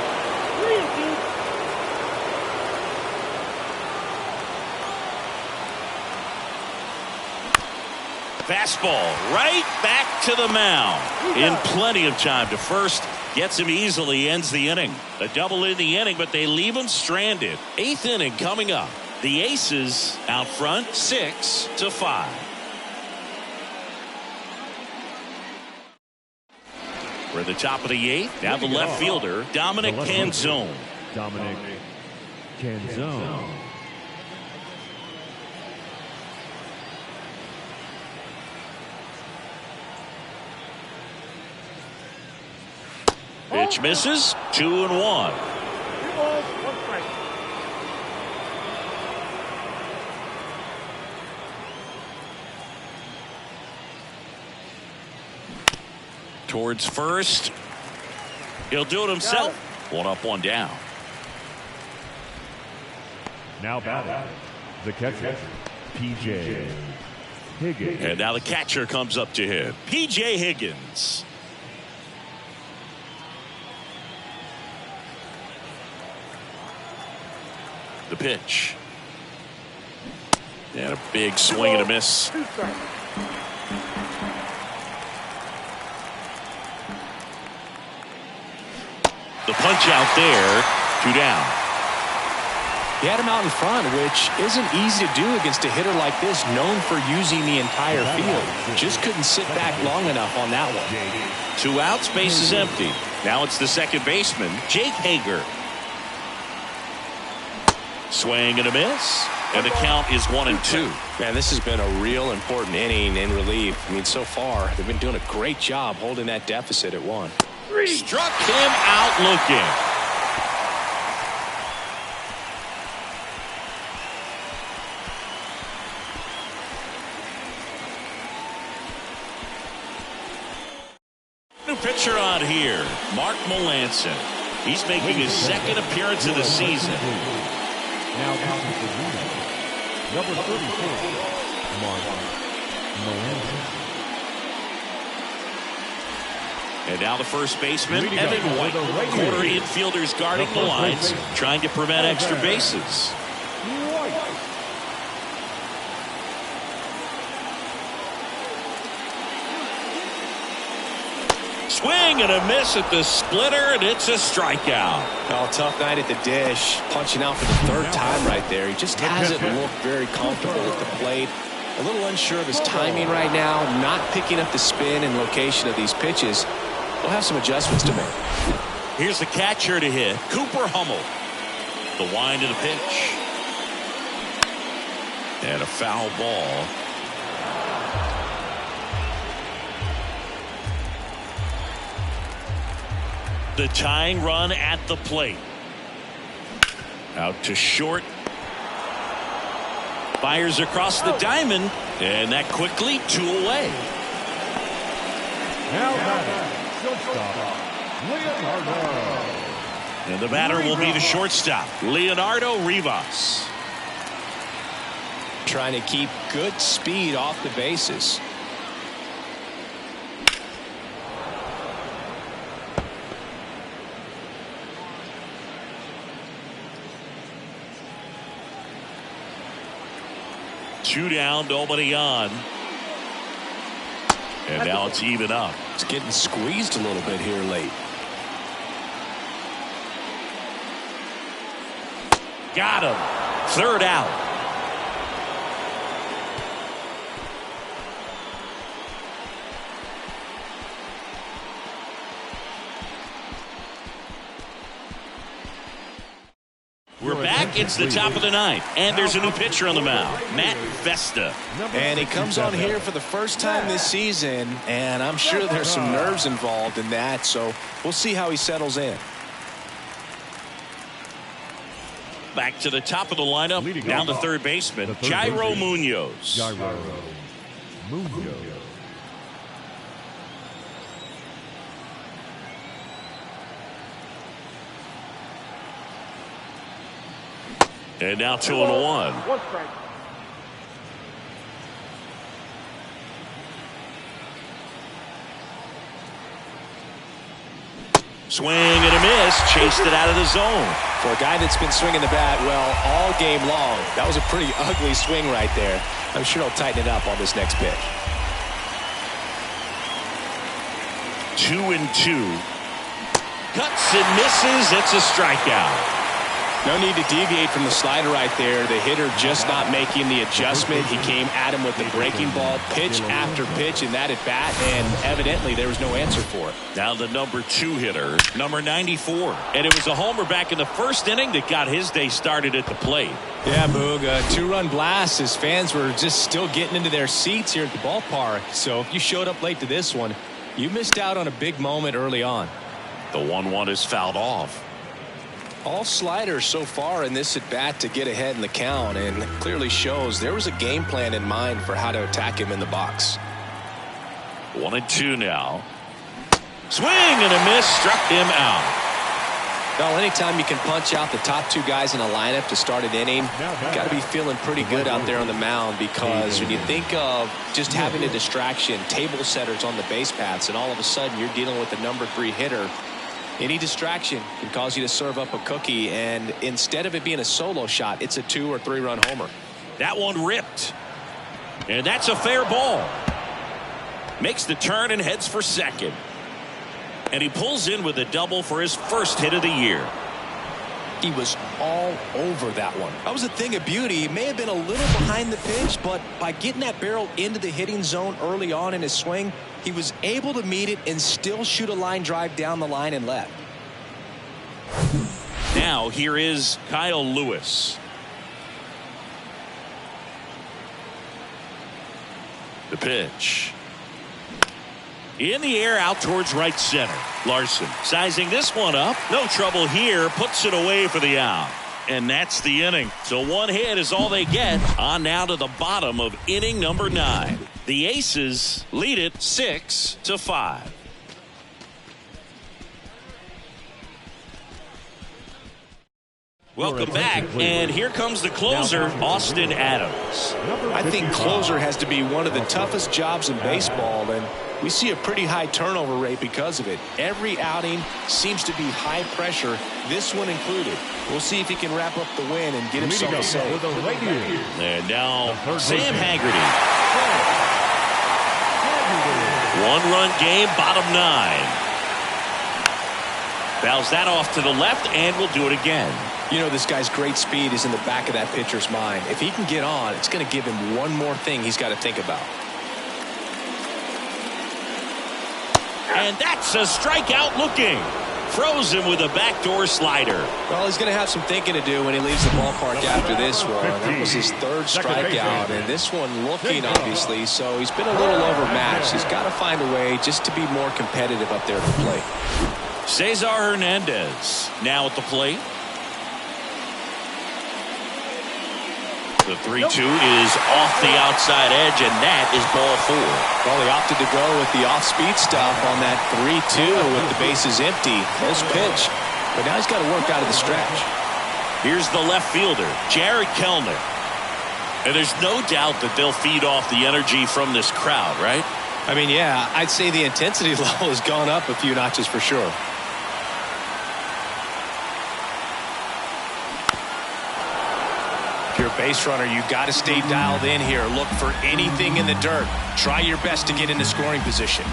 Fastball right back to the mound. In plenty of time to first. Gets him easily, ends the inning. A double in the inning, but they leave him stranded. 8th inning coming up. The Aces out front 6-5. We're at the top of the 8th. Now the left fielder, Dominic Canzone. Dominic Canzone. Pitch misses. 2-1. 2 balls, 1 strike. Towards first. He'll do it himself. 1 up, 1 down. Now batting, the catcher, P.J. Higgins. And now the catcher comes up to him. P.J. Higgins. The pitch. And a big swing and a miss. 2 strikes. The punch out there. 2 down. He had him out in front, which isn't easy to do against a hitter like this, known for using the entire field. Just couldn't sit back long enough on that one. 2 outs, base is empty. Now it's the second baseman, Jake Hager. Swing and a miss. And the count is 1-2. Man, this has been a real important inning in relief. I mean, so far, they've been doing a great job holding that deficit at 1. Struck him out looking. New pitcher on here, Mark Melanson. He's making his second appearance of the season. Now number 34, Mark Melanson. And now the first baseman, Evan White. Corner infielders guarding the lines, trying to prevent extra bases. Swing and a miss at the splitter, and it's a strikeout. Oh, tough night at the dish. Punching out for the 3rd time right there. He just hasn't looked very comfortable at the plate. A little unsure of his timing right now. Not picking up the spin and location of these pitches. We'll have some adjustments to make. Here's the catcher to hit, Cooper Hummel. The wind of the pitch. And a foul ball. The tying run at the plate. Out to short. Fires across the diamond. And that quickly 2 away. Now batting, shortstop, Leonardo. And the batter will be the shortstop, Leonardo Rivas. Trying to keep good speed off the bases. Two down, nobody on. And now it's even up. It's getting squeezed a little bit here late. Got him. 3rd out. We're back. It's the top of the 9th. And there's a new pitcher on the mound, Matt Vesta. And he comes on here for the first time this season, and I'm sure there's some nerves involved in that, so we'll see how he settles in. Back to the top of the lineup. Down to 3rd baseman, Jairo Munoz. Jairo Munoz. And now 2-1. One strike. Swing and a miss. Chased it out of the zone. For a guy that's been swinging the bat well all game long, that was a pretty ugly swing right there. I'm sure he'll tighten it up on this next pitch. 2-2. Cuts and misses. It's a strikeout. No need to deviate from the slider right there. The hitter just not making the adjustment. He came at him with the breaking ball, pitch after pitch in that at bat, and evidently there was no answer for it. Now the number 2 hitter, number 94. And it was a homer back in the first inning that got his day started at the plate. Yeah, Boog, a 2-run blast. His fans were just still getting into their seats here at the ballpark. So if you showed up late to this one, you missed out on a big moment early on. The 1-1 is fouled off. All sliders so far in this at bat to get ahead in the count, and clearly shows there was a game plan in mind for how to attack him in the box. 1-2 now. Swing and a miss, struck him out. Well, anytime you can punch out the top 2 guys in a lineup to start an inning, you got to be feeling pretty good out there on the mound, because when you think of just having a distraction, table setters on the base paths, and all of a sudden you're dealing with the number 3 hitter, any distraction can cause you to serve up a cookie, and instead of it being a solo shot, it's a 2 or 3 run homer. That one ripped. And that's a fair ball. Makes the turn and heads for second. And he pulls in with a double for his first hit of the year. He was all over that one. That was a thing of beauty. He may have been a little behind the pitch, but by getting that barrel into the hitting zone early on in his swing, he was able to meet it and still shoot a line drive down the line and left. Now here is Kyle Lewis. The pitch. In the air out towards right center. Larson sizing this one up. No trouble here. Puts it away for the out. And that's the inning. So 1 hit is all they get. On now to the bottom of inning number 9. The Aces lead it 6-5. Welcome back, and here comes the closer, Austin Adams. I think closer has to be one of the toughest jobs in baseball, and we see a pretty high turnover rate because of it. Every outing seems to be high pressure, this one included. We'll see if he can wrap up the win and get himself a save. And now Sam Haggerty. 1-run game, bottom 9. Fouls that off to the left, and will do it again. You know, this guy's great speed is in the back of that pitcher's mind. If he can get on, it's going to give him one more thing he's got to think about. And that's a strikeout looking. Throws him with a backdoor slider. Well, he's going to have some thinking to do when he leaves the ballpark after this one. That was his 3rd strikeout, and this one looking, obviously, so he's been a little overmatched. He's got to find a way just to be more competitive up there at the plate. Cesar Hernandez now at the plate. The 3-2 is off the outside edge, and that is ball 4. Well, he opted to go with the off-speed stuff on that 3-2 with the bases empty. Close pitch, but now he's got to work out of the stretch. Here's the left fielder, Jared Kellner. And there's no doubt that they'll feed off the energy from this crowd, right? I mean, yeah, I'd say the intensity level has gone up a few notches for sure. If you're a base runner, you got to stay dialed in here. Look for anything in the dirt. Try your best to get into scoring position.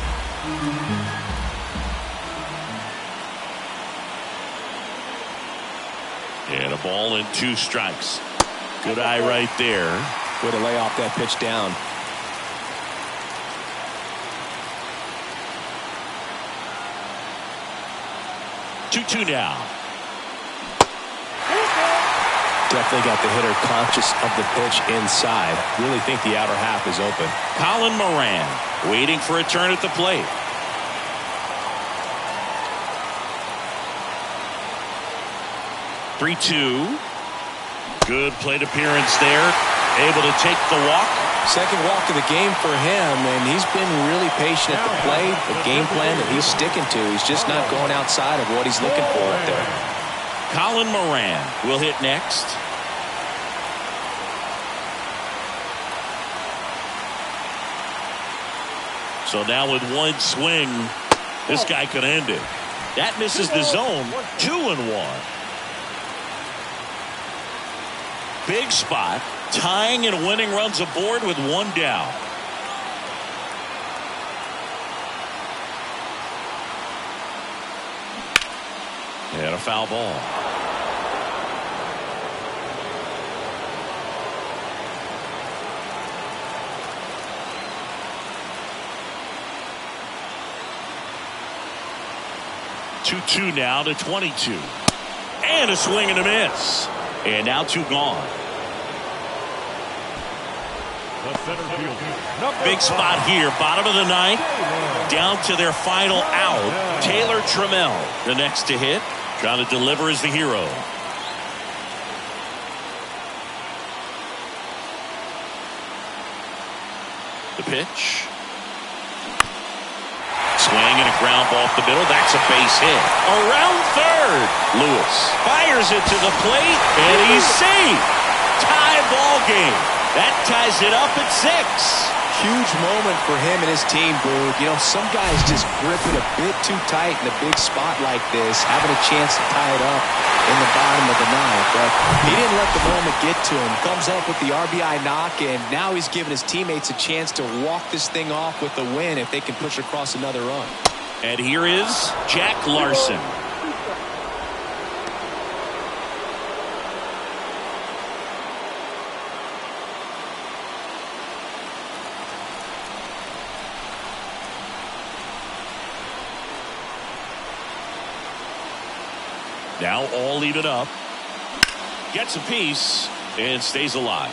And a ball and 2 strikes. Good eye right there. Way to lay off that pitch down. Two now. Definitely got the hitter conscious of the pitch inside. Really think the outer half is open. Colin Moran waiting for a turn at the plate. (3-2). Good plate appearance there. Able to take the walk. Second walk of the game for him, and he's been really patient at the plate. The game plan that he's sticking to. He's just not going outside of what he's looking for up there. Colin Moran will hit next. So now with one swing, this guy could end it. That misses the zone. 2-1. Big spot. Tying and winning runs aboard with one down. And a foul ball. Two now to 22. And a swing and a miss. And now 2 gone. The center fielder. Big spot here. Bottom of the ninth. Down to their final out. Taylor Trammell, the next to hit. Trying to deliver as the hero. The pitch. Swing and a ground ball off the middle. That's a base hit. Around third. Lewis fires it to the plate, and he's safe. Tie ball game. That ties it up at 6. Huge moment for him and his team, Boog. You know, some guys just grip it a bit too tight in a big spot like this, having a chance to tie it up in the bottom of the ninth. But he didn't let the moment get to him. Comes up with the RBI knock, and now he's giving his teammates a chance to walk this thing off with the win if they can push across another run. And here is Jack Larson. Now all even up. Gets a piece and stays alive.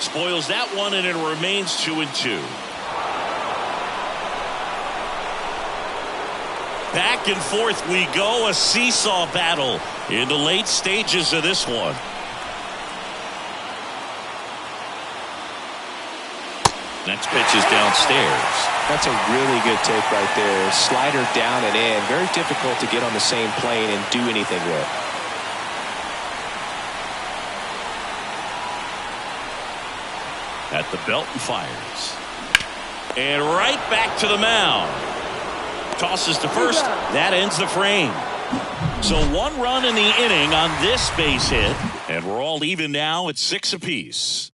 Spoils that one, and it remains 2-2. Back and forth we go, a seesaw battle in the late stages of this one. Next pitch is downstairs. That's a really good take right there. Slider down and in. Very difficult to get on the same plane and do anything with. At the belt and fires. And right back to the mound. Tosses to first. That ends the frame. So 1 run in the inning on this base hit. And we're all even now at 6 apiece.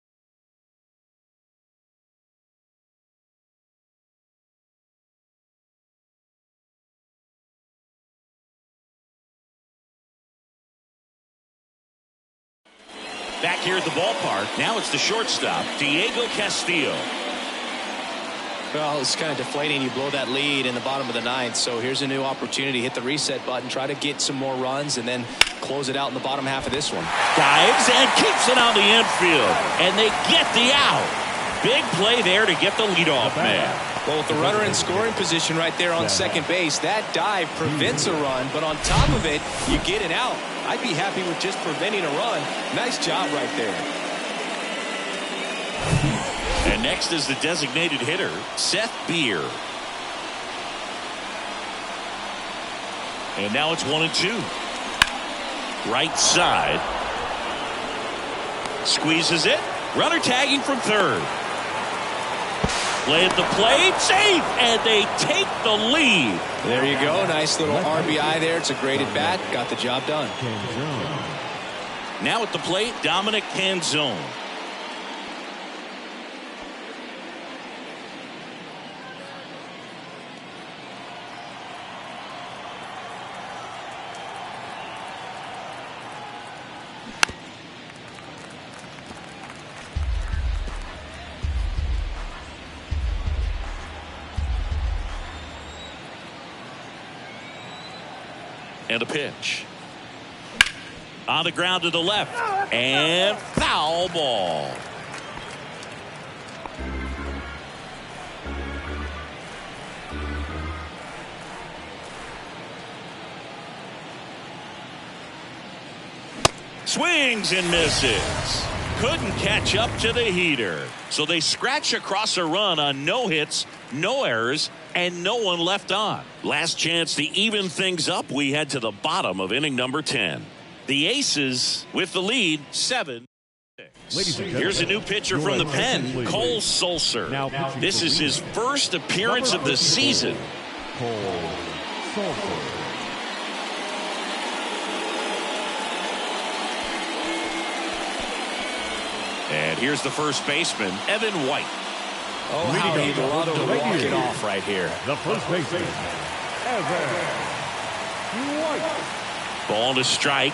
Back here at the ballpark. Now it's the shortstop, Diego Castillo. Well, it's kind of deflating. You blow that lead in the bottom of the ninth. So here's a new opportunity. Hit the reset button. Try to get some more runs and then close it out in the bottom half of this one. Dives and keeps it on the infield. And they get the out. Big play there to get the leadoff man. Well, with the runner in scoring position right there on second base, that dive prevents a run. But on top of it, you get an out. I'd be happy with just preventing a run. Nice job right there. And next is the designated hitter, Seth Beer. And now it's 1-2. Right side. Squeezes it. Runner tagging from third. Play at the plate. Safe. And they take the lead. There you go. Nice little RBI there. It's a great at bat. Got the job done. Now at the plate, Dominic Canzone. And a pitch. On the ground to the left. And foul ball. Swings and misses. couldn't catch up to the heater. So they scratch across a run on no hits, no errors, and no one left on. Last chance to even things up. We head to the bottom of inning number 10. The Aces with the lead, 7-6. Here's a new pitcher from the pen, Cole Sulser. This is his first appearance of the season. Cole Sulser. And here's the first baseman, Evan White. Oh, how he'd love to walk it off right here. The first baseman, Evan White. Ball to strike.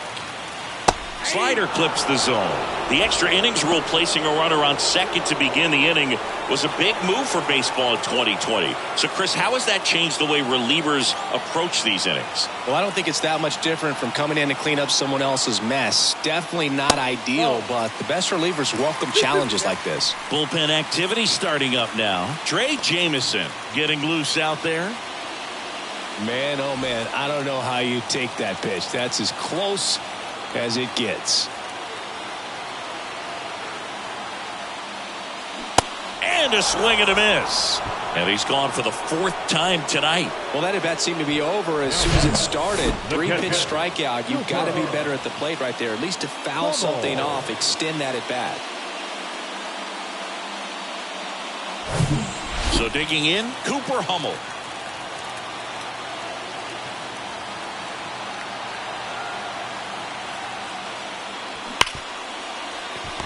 Slider clips the zone. The extra innings rule placing a runner on second to begin the inning was a big move for baseball in 2020. So, Chris, how has that changed the way relievers approach these innings? Well, I don't think it's that much different from coming in to clean up someone else's mess. Definitely not ideal, but the best relievers welcome challenges like this. Bullpen activity starting up now. Trey Jamison getting loose out there. Man, oh man, I don't know how you take that pitch. That's as close as it gets. And a swing and a miss. And he's gone for the fourth time tonight. Well, that at-bat seemed to be over as soon as it started. Three-pitch strikeout. You've got to be better at the plate right there. At least to foul something off, extend that at-bat. So digging in, Cooper Hummel.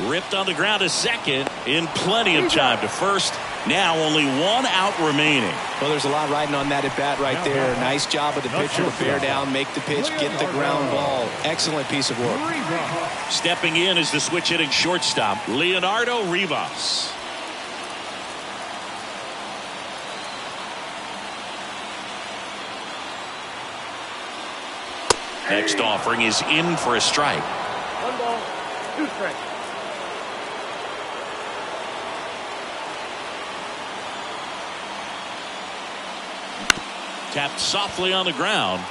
Ripped on the ground to second in plenty of time to first. Now only one out remaining. Well, there's a lot riding on that at bat right there. Nice job of the pitcher to bear down, make the pitch, get the ground ball. Excellent piece of work. Stepping in is the switch hitting shortstop, Leonardo Rivas. Next offering is in for a strike. 1 ball, 2 strikes. Tapped softly on the ground.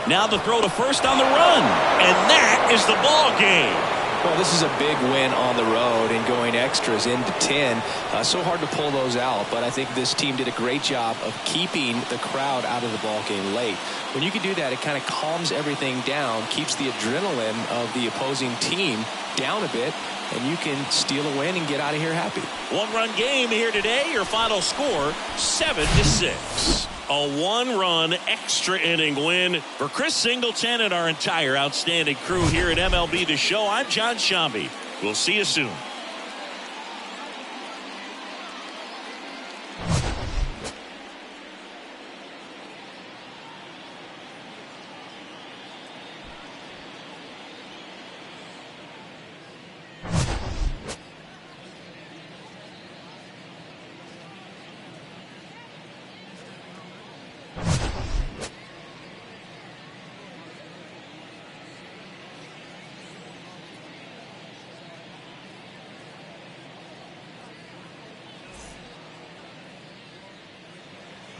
Now the throw to first on the run. And that is the ball game. Well, this is a big win on the road and going extras into 10. So hard to pull those out, but I think this team did a great job of keeping the crowd out of the ball game late. When you can do that, it kind of calms everything down, keeps the adrenaline of the opposing team down a bit, and you can steal a win and get out of here happy. One-run game here today. Your final score, 7-6. A one-run extra inning win for Chris Singleton and our entire outstanding crew here at MLB The Show. I'm John Shambi. We'll see you soon.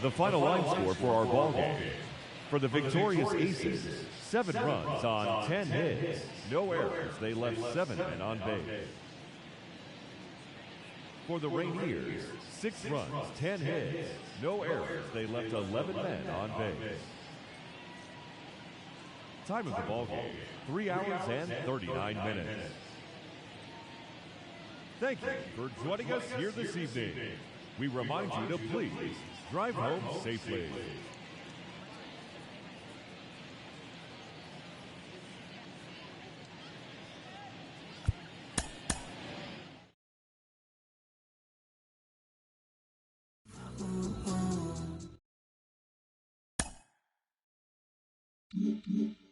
The final line score for our ball game. For the victorious Aces, 7 runs on 10 hits. No errors. They left 7 men on base. For the Rainiers, 6 runs, 10 hits. No errors. They left 11 men on base. Time of the ball game, 3 hours and 39 minutes. Thank you for joining us here this evening. We remind you to please drive home safely. Mm-hmm.